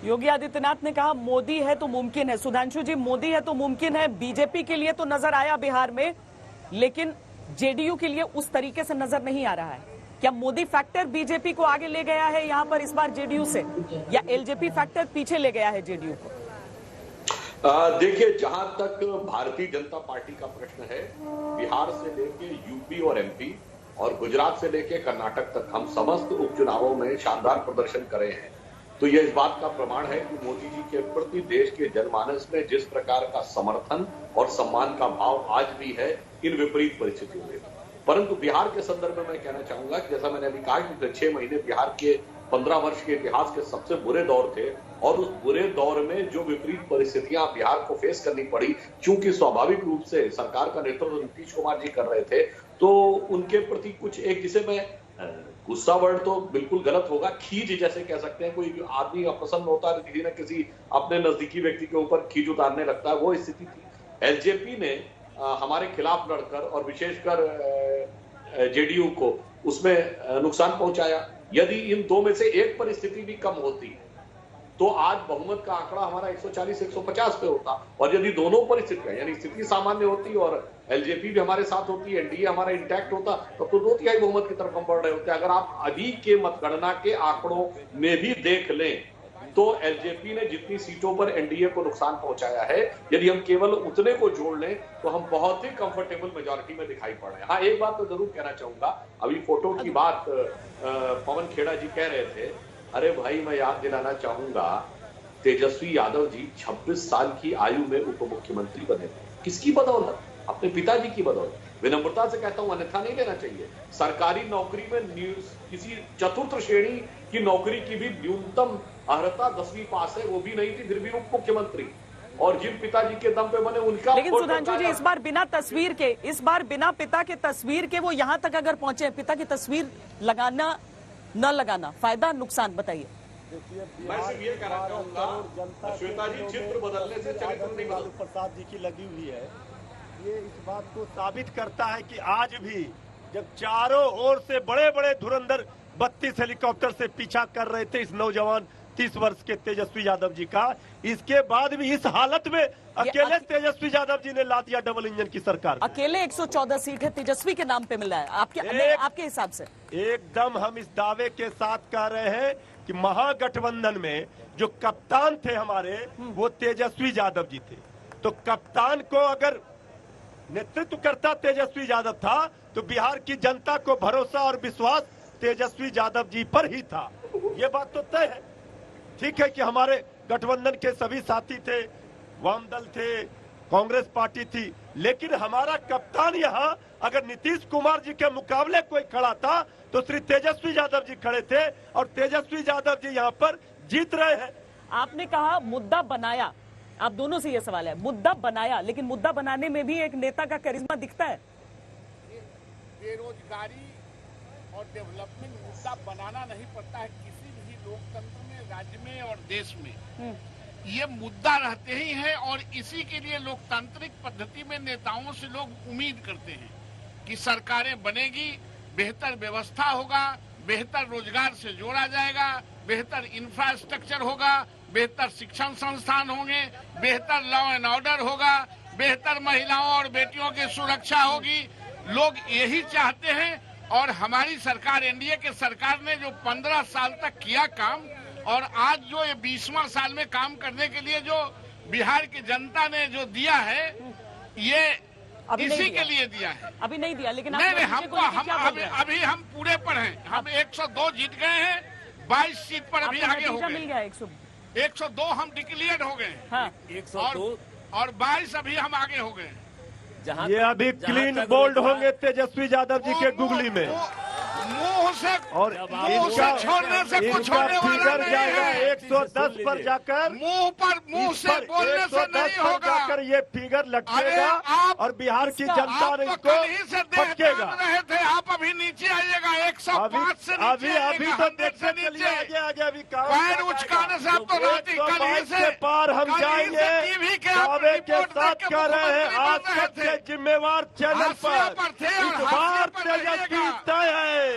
योगी आदित्यनाथ ने कहा मोदी है तो मुमकिन है। सुधांशु जी, मोदी है तो मुमकिन है, बीजेपी के लिए तो नजर आया बिहार में, लेकिन जेडीयू के लिए उस तरीके से नजर नहीं आ रहा है। क्या मोदी फैक्टर बीजेपी को आगे ले गया है यहाँ पर इस बार जेडीयू से, या एलजेपी फैक्टर पीछे ले गया है जेडीयू को? देखिए, जहां तक भारतीय जनता पार्टी का प्रश्न है, बिहार से लेके यूपी और एमपी और गुजरात से लेके कर्नाटक तक हम समस्त उपचुनावों में शानदार प्रदर्शन करे हैं। तो यह इस बात का प्रमाण है कि मोदी जी के प्रति देश के जनमानस में जिस प्रकार का समर्थन और सम्मान का भाव आज भी है इन विपरीत परिस्थितियों में। परंतु बिहार के संदर्भ में मैं कहना चाहूंगा कि जैसा मैंने अभी कहा कि 6 महीने बिहार के 15 वर्ष के इतिहास के सबसे बुरे दौर थे, और उस बुरे दौर में जो विपरीत परिस्थितियां बिहार को फेस करनी पड़ी, क्योंकि स्वाभाविक रूप से सरकार का नेतृत्व नीतीश कुमार जी कर रहे थे, तो उनके प्रति कुछ एक, जिसे मैं गुस्सा वर्ड तो बिल्कुल गलत होगा, खीज जैसे कह सकते हैं, कोई आदमी अप्रसन्न होता है किसी न किसी अपने नजदीकी व्यक्ति के ऊपर खीज उतारने लगता है, वो स्थिति थी। एलजेपी ने हमारे खिलाफ लड़कर और विशेषकर जेडीयू को उसमें नुकसान पहुंचाया। यदि इन दो में से एक परिस्थिति भी कम होती तो आज बहुमत का आंकड़ा हमारा 140-150 पे होता, और यदि दोनों परिस्थितियां यानी स्थिति सामान्य होती और एलजेपी भी हमारे साथ होती, एनडीए हमारा इंटैक्ट होता, तब तो 2/3 बहुमत की तरफ हम बढ़ रहे होते। अगर आप अभी के मतगणना के आंकड़ों में भी देख लें तो एलजेपी ने जितनी सीटों पर एनडीए को नुकसान पहुंचाया है, यदि हम केवल उतने को जोड़ लें तो हम बहुत ही कंफर्टेबल मेजॉरिटी में दिखाई पड़ रहे हैं। हाँ, एक बात तो जरूर कहना चाहूंगा, अभी फोटो की बात पवन खेड़ा जी कह रहे थे, अरे भाई मैं याद दिलाना चाहूंगा, तेजस्वी यादव जी 26 साल की आयु में उप मुख्यमंत्री बने थे। किसकी बदौलत? अपने पिताजी की बदौलत। विनम्रता से कहता हूं, अन्यथा नहीं लेना चाहिए। सरकारी नौकरी में किसी चतुर्थ श्रेणी की नौकरी की भी न्यूनतम अर्हता 10वीं पास है, वो भी नहीं थी, फिर भी उप मुख्यमंत्री, और जिन पिताजी के दम पे बने उनका। लेकिन सुधांशु जी, इस बार बिना तस्वीर के, इस बार बिना पिता के तस्वीर के वो यहाँ तक अगर पहुंचे, पिता की तस्वीर लगाना न लगाना, फायदा नुकसान बताइए। मैं सिर्फ ये कहना चाहूंगा, श्वेता जी, चित्र बदलने से चरित्र नहीं बदलता। प्रसाद जी की लगी हुई है, ये इस बात को साबित करता है कि आज भी जब चारों ओर से बड़े बड़े धुरंधर 32 हेलीकॉप्टर से पीछा कर रहे थे इस नौजवान 30 वर्ष के तेजस्वी यादव जी का, इसके बाद भी इस हालत में अकेले तेजस्वी यादव जी ने ला दिया डबल इंजन की सरकार। अकेले 114 सीट है तेजस्वी के नाम पे मिला है आपके हिसाब से? एकदम हम इस दावे के साथ कह रहे हैं कि महागठबंधन में जो कप्तान थे हमारे, वो तेजस्वी यादव जी थे। तो कप्तान को अगर नेतृत्व करता तेजस्वी यादव था तो बिहार की जनता को भरोसा और विश्वास तेजस्वी यादव जी पर ही था। ये बात तो तय है। ठीक है कि हमारे गठबंधन के सभी साथी थे, वाम दल थे, कांग्रेस पार्टी थी, लेकिन हमारा कप्तान यहाँ अगर नीतीश कुमार जी के मुकाबले कोई खड़ा था तो श्री तेजस्वी यादव जी खड़े थे, और तेजस्वी यादव जी यहाँ पर जीत रहे हैं। आपने कहा मुद्दा बनाया, आप दोनों से ये सवाल है, मुद्दा बनाया, लेकिन मुद्दा बनाने में भी एक नेता का करिश्मा दिखता है। बेरोजगारी और डेवलपमेंट मुद्दा बनाना नहीं पड़ता है किसी भी लोकतंत्र में, राज्य में और देश में। ये मुद्दा रहते ही है, और इसी के लिए लोकतांत्रिक पद्धति में नेताओं से लोग उम्मीद करते हैं कि सरकारें बनेगी, बेहतर व्यवस्था होगा, बेहतर रोजगार से जोड़ा जाएगा, बेहतर इंफ्रास्ट्रक्चर होगा, बेहतर शिक्षण संस्थान होंगे, बेहतर लॉ एंड ऑर्डर होगा, बेहतर महिलाओं और बेटियों की सुरक्षा होगी। लोग यही चाहते हैं, और हमारी सरकार, एनडीए के सरकार ने जो 15 साल तक किया काम, और आज जो ये 20वां साल में काम करने के लिए जो बिहार की जनता ने जो दिया है, ये इसी के लिए दिया है। अभी नहीं दिया, लेकिन नहीं, अभी हम पूरे पर हैं। हम 102 जीत गए हैं, 22 सीट पर अभी आगे हो गए। मिल गया 102 हम डिक्लेयर हो गए। हाँ। 102 और 22 अभी हम आगे हो गए। ये अभी क्लीन बोल्ड होंगे तेजस्वी यादव जी के गुगली में, मुंह से और इनका छोड़ने से कुछ होने वाला नहीं है। 110 पर जाकर मुंह से बोलने से नहीं होगा। जाकर ये फिगर लटकेगा और बिहार की जनता ने इसको फटकेगा। रहे थे आप, अभी नीचे आइएगा 105 से नीचे अभी तो देखते चलिए आगे अभी पैर उचकाने से आप तो रात कल ही से पार हम जाएंगे। दावे के साथ कह रहे हैं आज सबसे जिम्मेवार चैनल पर इस बार तेजस्वी तय है,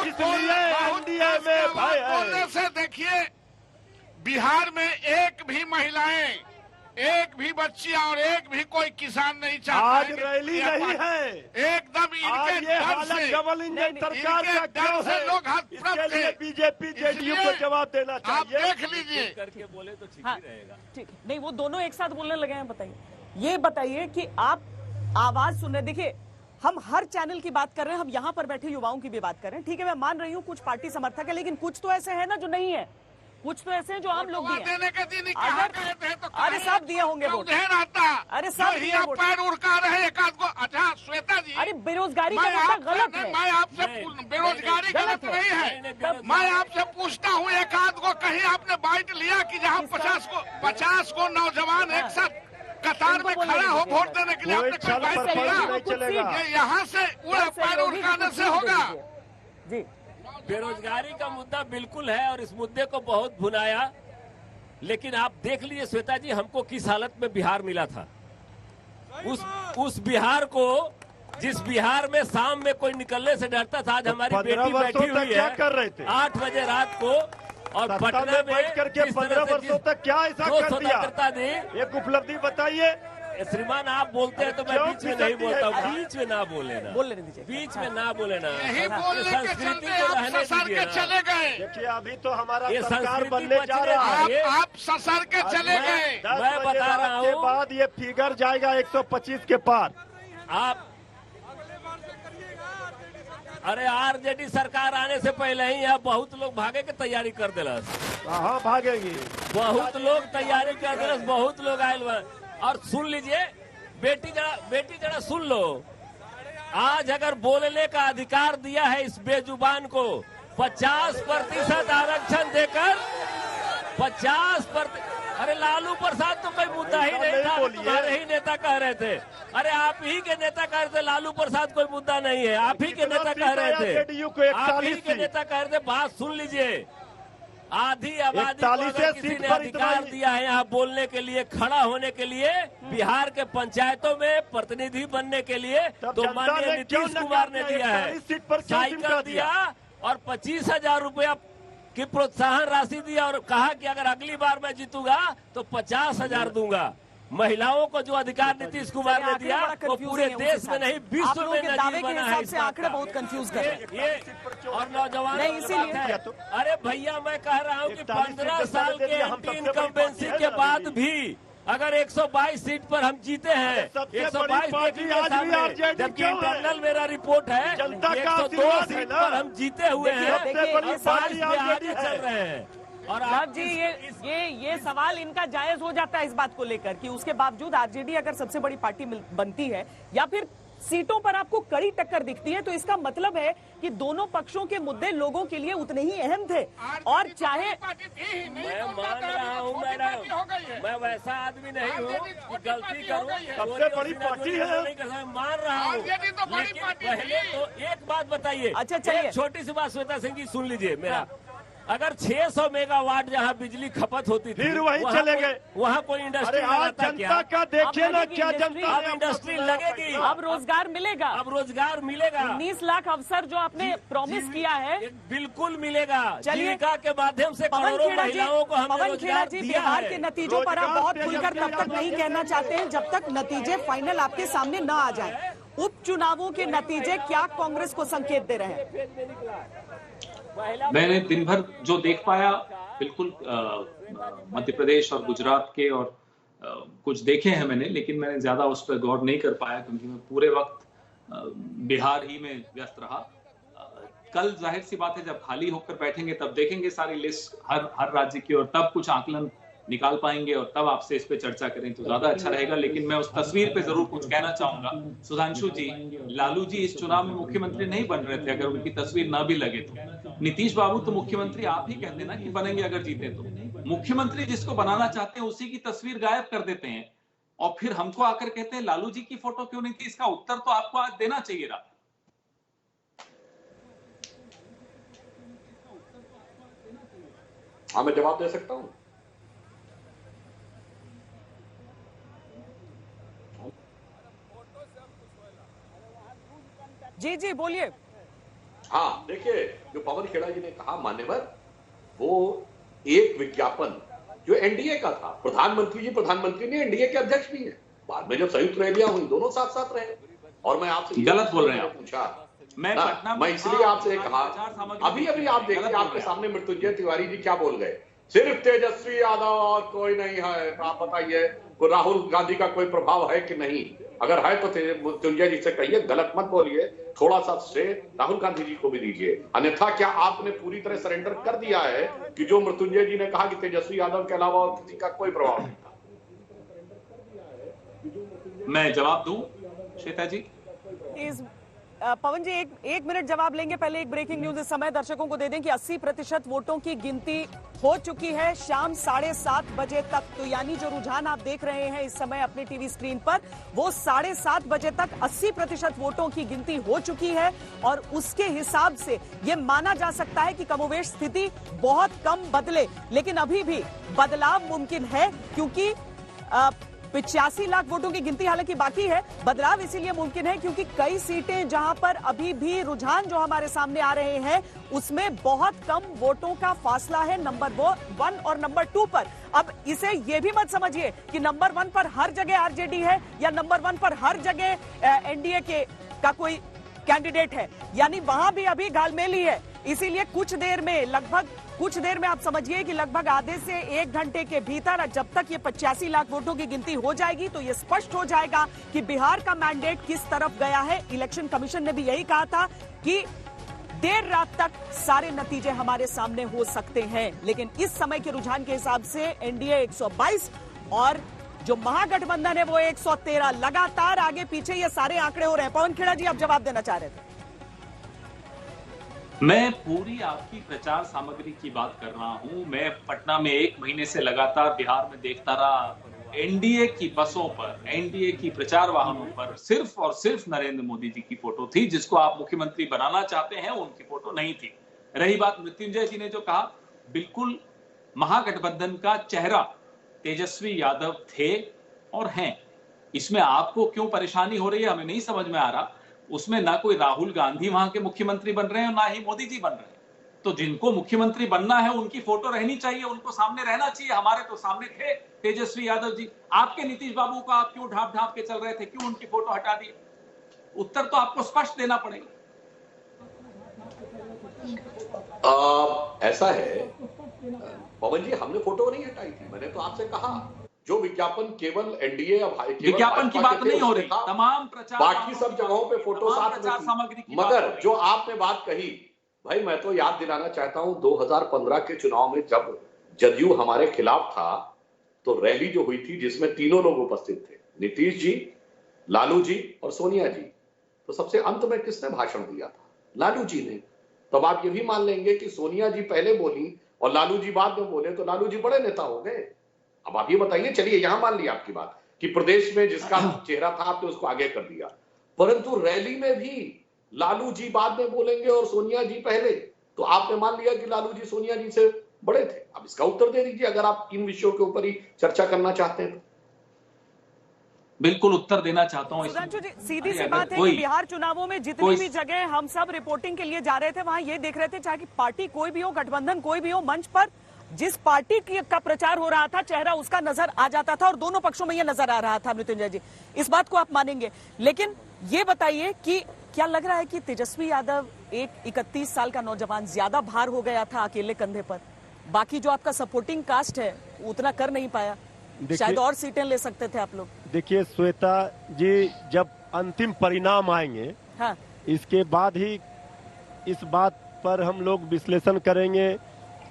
इसलिए एनडीए में भय है। बोलने से देखिए, बिहार में एक भी महिलाएं, एक भी बच्चियां और एक भी कोई किसान नहीं चाहता। आज रैली नहीं है, एकदम इनके डर से, डबल इंजन सरकार का डर से लोग इसके लिए बीजेपी जेडीयू को जवाब देना चाहिए। आप देख लीजिए करके बोले तो ठीक हाँ, ही रहेगा। ठीक है, नहीं वो दोनों एक साथ बोलने लगे हैं। बताइए, ये बताइए कि आप आवाज सुन रहे, देखिए हम हर चैनल की बात कर रहे हैं, हम यहाँ पर बैठे युवाओं की भी बात कर रहे हैं। ठीक है, मैं मान रही हूँ कुछ पार्टी समर्थक है, लेकिन कुछ तो ऐसे है ना जो नहीं है, कुछ तो ऐसे हैं जो आम लोग भी हैं। देने के दिन अरे सब दिए होंगे वोट, अरे सब दिए वोट। पैर उड़का रहे एक आध को। अच्छा श्वेता जी, अरे बेरोजगारी का मुद्दा गलत है। मैं आपसे बेरोजगारी गलत नहीं है, मैं आपसे पूछता हूँ एक आध को कहीं आपने बाइट लिया कि जहाँ 50 को नौजवान एक साथ कतार में खड़ा हो वोट देने के लिए, आपने कोई बाइट लिया? यहाँ से पैर उड़काने से होगा जी। बेरोजगारी का मुद्दा बिल्कुल है और इस मुद्दे को बहुत भुनाया, लेकिन आप देख लीजिए श्वेता जी, हमको किस हालत में बिहार मिला था। उस बिहार को, जिस बिहार में शाम में कोई निकलने से डरता था, आज हमारी बेटी बैठी हुई है 8 बजे रात को, और पटना में बैठ करके 15 वर्षों तक क्या ऐसा कर दिया? एक उपलब्धि बताइए। श्रीमान आप बोलते हैं तो मैं बीच में नहीं बोलता हूँ, बीच में ना बोले ना, बोलने दीजिए, बीच में ना बोले ना। संस्कृति को रहने दीजिए। चले गए, देखिए अभी तो हमारा ये सरकार संस्कृति बनने जा रहा है। आप ससर के चले गए। मैं बता रहा हूँ, के बाद ये फिगर जाएगा 125 के पार। आप अरे आरजेडी सरकार आने से पहले ही यहाँ बहुत लोग भागे के तैयारी कर दिलस। हाँ भागेंगे, बहुत लोग तैयारी कर दिलस, बहुत लोग आये। और सुन लीजिए, बेटी जरा सुन लो, आज अगर बोलने का अधिकार दिया है इस बेजुबान को 50% आरक्षण देकर 50%। अरे लालू प्रसाद तो कोई मुद्दा ही नहीं था, तुम्हारे ही नेता कह रहे थे। अरे आप ही के नेता कह रहे थे लालू प्रसाद कोई मुद्दा नहीं है, आप ही के नेता कह रहे थे, आप ही के नेता कह रहे थे। बात सुन लीजिए, आधी आबादी को अगर किसी ने अधिकार दिया है यहाँ बोलने के लिए, खड़ा होने के लिए, बिहार के पंचायतों में प्रतिनिधि बनने के लिए, तो माननीय नीतीश कुमार ने दिया है। साइकिल दिया और 25,000 रुपया की प्रोत्साहन राशि दिया और कहा कि अगर अगली बार मैं जीतूंगा तो 50,000 दूंगा। महिलाओं को जो अधिकार नीतीश कुमार ने दिया वो पूरे देश में नहीं विश्व में नजीर बना है। इस आंकड़े बहुत कंफ्यूज कर रहे हैं। और नौजवान इसीलिए, अरे भैया मैं कह रहा हूँ कि 15 साल के एंटी इनकम्बेंसी के बाद भी अगर 122 सीट पर हम जीते हैं, 122 जबकि इंटरनल मेरा रिपोर्ट है 102 सीट पर हम जीते हुए हैं और 22 में आगे चल रहे हैं। और आप जी ये सवाल इनका जायज हो जाता है इस बात को लेकर कि उसके बावजूद आरजेडी अगर सबसे बड़ी पार्टी बनती है या फिर सीटों पर आपको कड़ी टक्कर दिखती है, तो इसका मतलब है कि दोनों पक्षों के मुद्दे लोगों के लिए उतने ही अहम थे। और चाहे मैं मान रहा हूँ, मैं वैसा आदमी नहीं हूँ कि गलती करूँ, सबसे बड़ी पार्टी है, मान रहा हूँ, लेकिन पहले तो एक बात बताइए। अच्छा चलिए, छोटी सी बात श्वेता सिंह जी सुन लीजिए मेरा। अगर 600 मेगावाट जहाँ बिजली खपत होती थी फिर वहीं चले गए, वहाँ कोई इंडस्ट्री लगाता क्या? जनता का देखिए ना क्या जनता, अब इंडस्ट्री लगेगी, अब रोजगार मिलेगा, अब रोजगार मिलेगा। 19 लाख अवसर जो आपने प्रॉमिस किया है बिल्कुल मिलेगा। चलिए, जीविका के माध्यम से करोड़ों महिलाओं को हमने रोजगार दिया है। बिहार के नतीजों पर आप बहुत खुलकर तब तक नहीं कहना चाहते हैं जब तक नतीजे फाइनल आपके सामने न आ जाए। उपचुनावों के नतीजे क्या कांग्रेस को संकेत दे रहे हैं? मैंने दिन भर जो देख पाया, बिल्कुल मध्य प्रदेश और गुजरात के और कुछ देखे हैं मैंने, लेकिन मैंने ज्यादा उस पर गौर नहीं कर पाया क्योंकि मैं पूरे वक्त बिहार ही में व्यस्त रहा। कल जाहिर सी बात है जब खाली होकर बैठेंगे तब देखेंगे सारी लिस्ट हर राज्य की और तब कुछ आकलन निकाल पाएंगे और तब आपसे इस पे चर्चा करें तो ज्यादा अच्छा रहेगा। लेकिन मैं उस तस्वीर पे जरूर कुछ कहना चाहूंगा। सुधांशु जी, लालू जी इस चुनाव में मुख्यमंत्री नहीं बन रहे थे अगर उनकी तस्वीर ना भी लगे तो। नीतीश बाबू तो मुख्यमंत्री आप ही कहते ना कि बनेंगे अगर जीते तो। मुख्यमंत्री जिसको बनाना चाहते हैं उसी की तस्वीर गायब कर देते हैं और फिर हमको आकर कहते हैं लालू जी की फोटो क्यों नहीं थी। इसका उत्तर तो आपको आज देना चाहिए था। हाँ मैं जवाब दे सकता हूं। जी जी बोलिए। हाँ देखिए, जो पवन खेड़ा जी ने कहा मान्यवर, वो एक विज्ञापन जो एनडीए का था। प्रधानमंत्री ने एनडीए के अध्यक्ष भी हैं। बाद में जब संयुक्त रैलियां हुई दोनों साथ साथ रहे। और मैं आपसे गलत बोल रहे हैं आप। पूछा मैं इसलिए आपसे कहा, अभी आप देखिए आपके सामने मृत्युंजय तिवारी जी क्या बोल गए, सिर्फ तेजस्वी यादव और कोई नहीं है। आप बताइए राहुल गांधी का कोई प्रभाव है कि नहीं? अगर है तो मृत्युंजय जी से कहिए गलत मत बोलिए, थोड़ा सा श्रेय राहुल गांधी जी को भी दीजिए। अन्यथा क्या आपने पूरी तरह सरेंडर कर दिया है कि जो मृत्युंजय जी ने कहा कि तेजस्वी यादव के अलावा और किसी का कोई प्रभाव नहीं था? मैं जवाब दूं श्वेता जी? पवन जी एक मिनट जवाब लेंगे। पहले एक ब्रेकिंग न्यूज इस समय दर्शकों को दे दें कि 80% वोटों की गिनती हो चुकी है शाम 7:30 बजे तक। तो यानी जो रुझान आप देख रहे हैं इस समय अपने टीवी स्क्रीन पर, वो 7:30 बजे तक 80% वोटों की गिनती हो चुकी है। और उसके हिसाब से ये माना जा सकता है कि कमोवेश स्थिति बहुत कम बदले, लेकिन अभी भी बदलाव मुमकिन है क्योंकि 85 लाख वोटों की गिनती हालांकि बाकी है। बदलाव इसीलिए मुमकिन है क्योंकि कई सीटें जहां पर अभी भी रुझान जो हमारे सामने आ रहे हैं उसमें बहुत कम वोटों का फासला है नंबर 1 और नंबर 2 पर। अब इसे ये भी मत समझिए कि नंबर 1 पर हर जगह आरजेडी है या नंबर 1 पर हर जगह एनडीए का कोई कैंडिडेट है, यानी वहां भी अभी घालमेल ही है। इसीलिए कुछ देर में आप समझिए कि लगभग आधे से 1 घंटे के भीतर जब तक ये 85 लाख वोटों की गिनती हो जाएगी तो ये स्पष्ट हो जाएगा कि बिहार का मैंडेट किस तरफ गया है। इलेक्शन कमीशन ने भी यही कहा था कि देर रात तक सारे नतीजे हमारे सामने हो सकते हैं, लेकिन इस समय के रुझान के हिसाब से एनडीए 122 और जो महागठबंधन है वो 113। लगातार आगे पीछे ये सारे आंकड़े हो रहे हैं। पवन खेड़ा जी आप जवाब देना चाह रहे थे। मैं पूरी आपकी प्रचार सामग्री की बात कर रहा हूं। मैं पटना में 1 महीने से लगातार बिहार में देखता रहा, एनडीए की बसों पर, एनडीए की प्रचार वाहनों पर सिर्फ और सिर्फ नरेंद्र मोदी जी की फोटो थी। जिसको आप मुख्यमंत्री बनाना चाहते हैं उनकी फोटो नहीं थी। रही बात मृत्युंजय जी ने जो कहा, बिल्कुल महागठबंधन का चेहरा तेजस्वी यादव थे और हैं। इसमें आपको क्यों परेशानी हो रही है हमें नहीं समझ में आ रहा। उसमें ना कोई राहुल गांधी वहां के मुख्यमंत्री बन रहे हैं और ना ही मोदी जी बन रहे हैं। तो जिनको मुख्यमंत्री बनना है उनकी फोटो रहनी चाहिए, उनको सामने रहना चाहिए। हमारे तो सामने थे तेजस्वी यादव जी। आपके नीतीश बाबू का आप क्यों ढांप ढांप के चल रहे थे, क्यों उनकी फोटो हटा दी? उत्तर तो आपको स्पष्ट देना पड़ेगा। ऐसा है पवन जी, हमने फोटो नहीं हटाई थी। मैंने तो आपसे कहा जो विज्ञापन केवल एनडीए विज्ञापन की बात नहीं हो रही, तमाम प्रचार बाकी सब जगहों पे फोटो साथ में थी। मगर जो आपने बात कही भाई, मैं तो याद दिलाना चाहता हूं 2015 के चुनाव में जब जदयू हमारे खिलाफ था तो रैली जो हुई थी जिसमें तीनों लोग उपस्थित थे, नीतीश जी, लालू जी और सोनिया जी। तो सबसे अंत में किसने भाषण दिया था? लालू जी ने। तब आप ये भी मान लेंगे कि सोनिया जी पहले बोली और लालू जी बाद में बोले, तो लालू जी बड़े नेता हो गए। अब आप ये बताइए, चलिए यहां मान लिया आपकी बात कि प्रदेश में जिसका चेहरा था आपने उसको आगे कर दिया, परंतु रैली में भी लालू जी बाद में बोलेंगे और सोनिया जी पहले, तो आपने मान लिया कि लालू जी सोनिया जी से बड़े थे। अब इसका उत्तर दे दीजिए अगर आप इन विषयों के ऊपर ही चर्चा करना चाहते हैं तो। बिल्कुल उत्तर देना चाहता हूं। सुधांशु जी, सीधी सी बात है कि बिहार चुनावों में जितनी भी जगह हम सब रिपोर्टिंग के लिए जा रहे थे वहां ये देख रहे थे, चाहे कि पार्टी कोई भी हो, गठबंधन कोई भी हो, मंच पर जिस पार्टी का प्रचार हो रहा था चेहरा उसका नजर आ जाता था और दोनों पक्षों में यह नजर आ रहा था। मृत्युंजय जी, इस बात को आप मानेंगे, लेकिन ये बताइए कि क्या लग रहा है कि तेजस्वी यादव एक 31 साल का नौजवान ज्यादा भार हो गया था अकेले कंधे पर? बाकी जो आपका सपोर्टिंग कास्ट है उतना कर नहीं पाया, शायद और सीटें ले सकते थे आप लोग। देखिए श्वेता जी, जब अंतिम परिणाम आएंगे हाँ, इसके बाद ही इस बात पर हम लोग विश्लेषण करेंगे।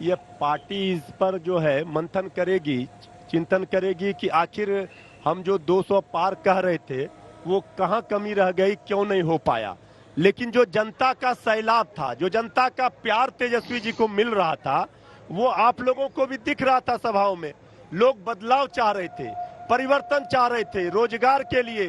ये पार्टी इस पर जो है मंथन करेगी, चिंतन करेगी कि आखिर हम जो 200 पार कह रहे थे वो कहाँ कमी रह गई, क्यों नहीं हो पाया। लेकिन जो जनता का सैलाब था, जो जनता का प्यार तेजस्वी जी को मिल रहा था, वो आप लोगों को भी दिख रहा था सभाओं में। लोग बदलाव चाह रहे थे, परिवर्तन चाह रहे थे, रोजगार के लिए,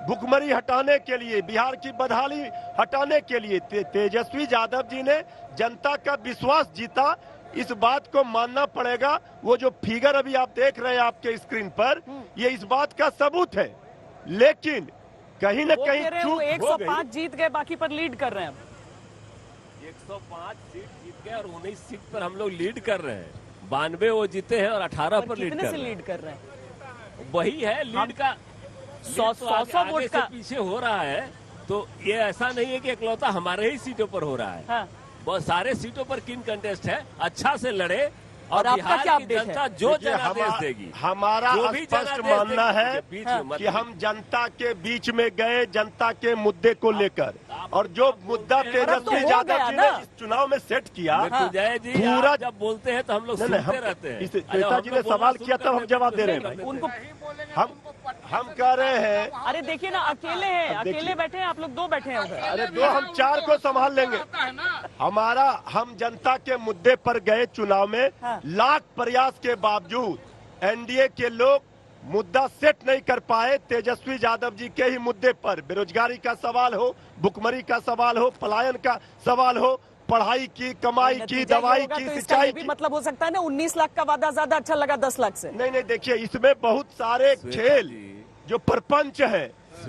भुखमरी हटाने के लिए, बिहार की बदहाली हटाने के लिए तेजस्वी यादव जी ने जनता का विश्वास जीता। इस बात को मानना पड़ेगा। वो जो फिगर अभी आप देख रहे हैं आपके स्क्रीन पर, ये इस बात का सबूत है। लेकिन कहीं न कहीं चूक 105 जीत गए, बाकी पर लीड कर रहे हैं। 105 सीट जीत गए और 19 सीट पर हम लोग लीड कर रहे हैं। 92 वो जीते हैं और 18 पर लीड कर रहे हैं। वही है लीड का 100 वोट का पीछे हो रहा है। तो ये ऐसा नहीं है कि इकलौता हमारे ही सीटों पर हो रहा है। हाँ। बहुत सारे सीटों पर किन कंटेस्ट है, अच्छा से लड़े और आपका क्या की जनता जो जनादेश देगी, हमारा स्पष्ट मानना है कि हम जनता के बीच में गए, जनता के मुद्दे को लेकर, और जो मुद्दा तेजस्वी यादव जी ने इस चुनाव में सेट किया, पूरा जब बोलते हैं तो हम लोग सुनते रहते हैं। श्वेता जी ने सवाल किया तब हम जवाब दे रहे हैं भाई। उनको हम कह रहे हैं, अरे देखिए ना, अकेले हैं, अकेले बैठे हैं, आप लोग 2 बैठे हैं उधर। अरे 2 हम 4 को संभाल लेंगे। हम जनता के मुद्दे पर गए चुनाव में, लाख प्रयास के बावजूद एनडीए के लोग मुद्दा सेट नहीं कर पाए। तेजस्वी यादव जी के ही मुद्दे पर, बेरोजगारी का सवाल हो, भुखमरी का सवाल हो, पलायन का सवाल हो, पढ़ाई की, कमाई की, दवाई की, सिंचाई की। मतलब हो सकता है ना 19 लाख का वादा ज्यादा अच्छा लगा 10 लाख से। नहीं, देखिए इसमें बहुत सारे खेल जो प्रपंच है,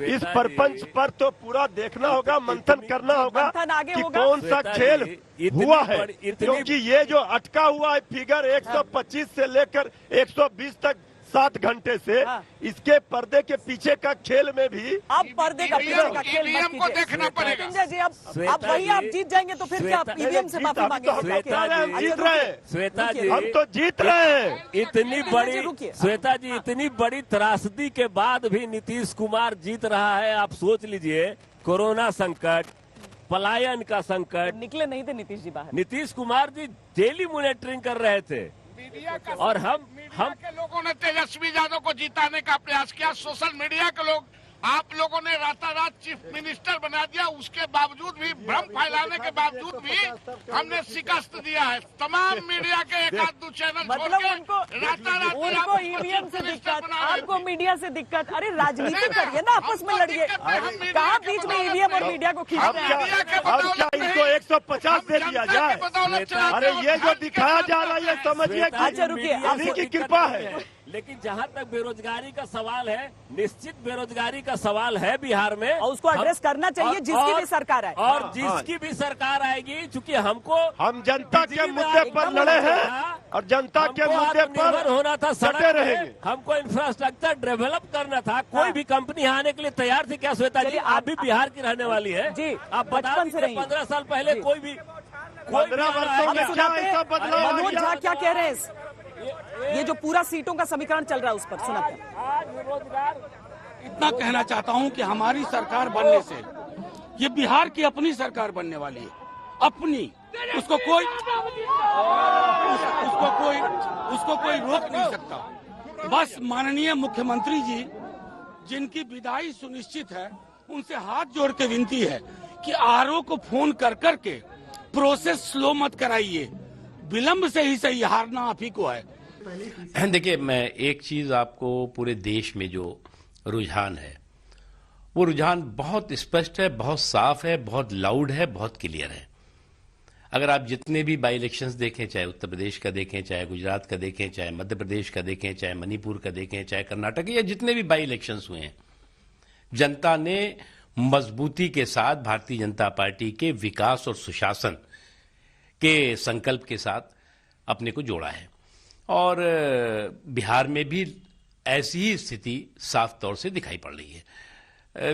इस प्रपंच पर तो पूरा देखना होगा, मंथन करना होगा कि कौन सा खेल हुआ है, क्योंकि ये जो अटका हुआ है फिगर 125 से लेकर 120 तक 7 घंटे से, इसके पर्दे के पीछे का खेल में भी अब पर्दे का पीछे का खेल मत कीजिए। देखना पड़ेगा संजय जी, अब वही आप जीत जाएंगे तो फिर क्या ईवीएम से माफी मांगेंगे? हम जीत रहे हैं, श्वेता जी, हम तो जीत रहे हैं। इतनी बड़ी श्वेता जी, इतनी बड़ी त्रासदी के बाद भी नीतीश कुमार जीत रहा है। आप सोच लीजिए, कोरोना संकट, पलायन का संकट, निकले नहीं थे नीतीश जी बाहर। नीतीश कुमार जी डेली मॉनिटरिंग कर रहे थे और हम के लोगों ने तेजस्वी यादव को जिताने का प्रयास किया। सोशल मीडिया के लोग, आप लोगों ने रातारात चीफ मिनिस्टर बना दिया, उसके बावजूद भी, भ्रम फैलाने के बावजूद भी हमने शिकस्त दिया है। तमाम मीडिया के 1-2 चैनल मतलब उनको ईवीएम से दिक्कत, आपको मीडिया से दिक्कत। अरे राजनीति करिए ना, आपस में लड़िए, कहाँ बीच में ईवीएम और मीडिया को खींचते हैं? अब क्या इनको 150 दे दिया जाए? अरे ये जो दिखाया जा रहा है, ये समझिए अच्छा रुकिए, आपकी कृपा है। लेकिन जहाँ तक बेरोजगारी का सवाल है, निश्चित बेरोजगारी का सवाल है बिहार में, और उसको एड्रेस करना चाहिए जिसकी भी सरकार आए। और जिसकी भी सरकार आएगी, चूंकि हम जनता के मुद्दे पर लड़े हैं और जनता के मुद्दे पर होना था, सड़े रहेंगे। हमको इंफ्रास्ट्रक्चर डेवलप करना था। कोई भी कंपनी आने के लिए तैयार थी क्या श्वेता जी? आप भी बिहार की रहने वाली है जी, आप बता दीजिए 15 साल पहले कोई भी 15 वर्षों में क्या ऐसा बदलाव? मनोज झा क्या कह रहे हैं? ये जो पूरा सीटों का समीकरण चल रहा है उस पर सुनाते हैं। इतना कहना चाहता हूं कि हमारी सरकार बनने से ये बिहार की अपनी सरकार बनने वाली है, अपनी। उसको कोई रोक नहीं सकता। बस माननीय मुख्यमंत्री जी, जिनकी विदाई सुनिश्चित है, उनसे हाथ जोड़ के विनती है कि आरओ को फोन कर करके प्रोसेस स्लो मत कराइए, विलंब से ही सही, हारना आप ही को है। देखिए, मैं एक चीज आपको, पूरे देश में जो रुझान है, वो रुझान बहुत स्पष्ट है, बहुत साफ है, बहुत लाउड है, बहुत क्लियर है। अगर आप जितने भी बाई इलेक्शंस देखें, चाहे उत्तर प्रदेश का देखें, चाहे गुजरात का देखें, चाहे मध्य प्रदेश का देखें, चाहे मणिपुर का देखें, चाहे कर्नाटक, या जितने भी बाई इलेक्शंस हुए हैं, जनता ने मजबूती के साथ भारतीय जनता पार्टी के विकास और सुशासन के संकल्प के साथ अपने को जोड़ा है। और बिहार में भी ऐसी ही स्थिति साफ तौर से दिखाई पड़ रही है।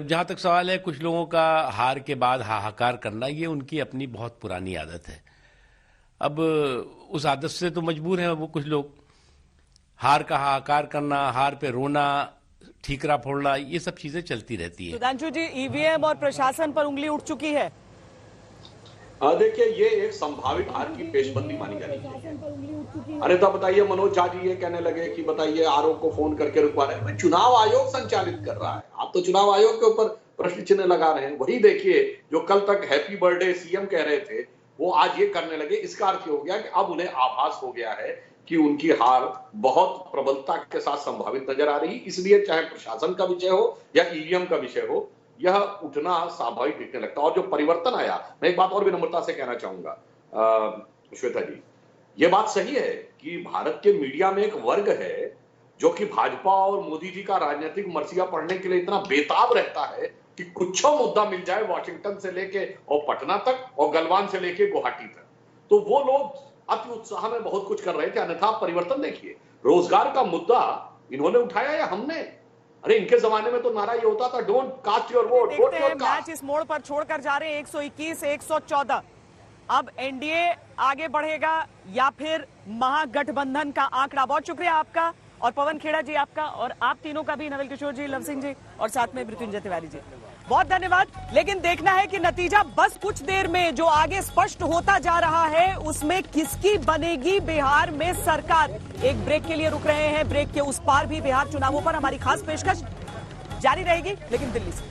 जहां तक सवाल है कुछ लोगों का हार के बाद हाहाकार करना, ये उनकी अपनी बहुत पुरानी आदत है। अब उस आदत से तो मजबूर हैं वो कुछ लोग। हार का हाहाकार करना, हार पे रोना, ठीकरा फोड़ना, ये सब चीजें चलती रहती है। सुधांशु जी, ईवीएम और प्रशासन पर उंगली उठ चुकी है। देखिए, ये एक संभावित हार की पेशबंदी मानी जा रही है। अरे तो बताइए, मनोज झा जी ये कहने लगे कि बताइए आरओ को फोन करके रुकवा रहे हैं। चुनाव आयोग संचालित कर रहा है, आप तो चुनाव आयोग के ऊपर प्रश्न चिन्ह लगा रहे हैं। वही देखिए, जो कल तक हैप्पी बर्थडे सीएम कह रहे थे, वो आज ये करने लगे। इसका अर्थ हो गया कि अब उन्हें आभास हो गया है कि उनकी हार बहुत प्रबलता के साथ संभावित नजर आ रही। इसलिए चाहे प्रशासन का विषय हो या ईवीएम का विषय हो, यह उठना स्वाभाविक दिखने लगता है। और जो परिवर्तन आया, मैं एक बात और भी नम्रता से कहना चाहूंगा श्वेता जी, यह बात सही है कि भारत के मीडिया में एक वर्ग है जो कि भाजपा और मोदी जी का राजनीतिक मरसिया पढ़ने के लिए इतना बेताब रहता है कि कुछ मुद्दा मिल जाए वाशिंगटन से लेके और पटना तक और गलवान से लेके गुवाहाटी तक, तो वो लोग अति उत्साह में बहुत कुछ कर रहे थे, अन्यथा आप परिवर्तन देखिए। रोजगार का मुद्दा इन्होंने उठाया या हमने? अरे इनके जमाने में तो नारा ये होता था, don't cast your vote, vote your caste. Match इस मोड़ पर छोड़कर जा रहे हैं 121 114। अब एनडीए आगे बढ़ेगा या फिर महागठबंधन का आंकड़ा। बहुत शुक्रिया आपका और पवन खेड़ा जी आपका, और आप तीनों का भी, नवल किशोर जी, लव सिंह जी और साथ में मृत्युंजय तिवारी जी, बहुत धन्यवाद। लेकिन देखना है कि नतीजा बस कुछ देर में जो आगे स्पष्ट होता जा रहा है उसमें किसकी बनेगी बिहार में सरकार। एक ब्रेक के लिए रुक रहे हैं, ब्रेक के उस पार भी बिहार चुनावों पर हमारी खास पेशकश जारी रहेगी, लेकिन दिल्ली से।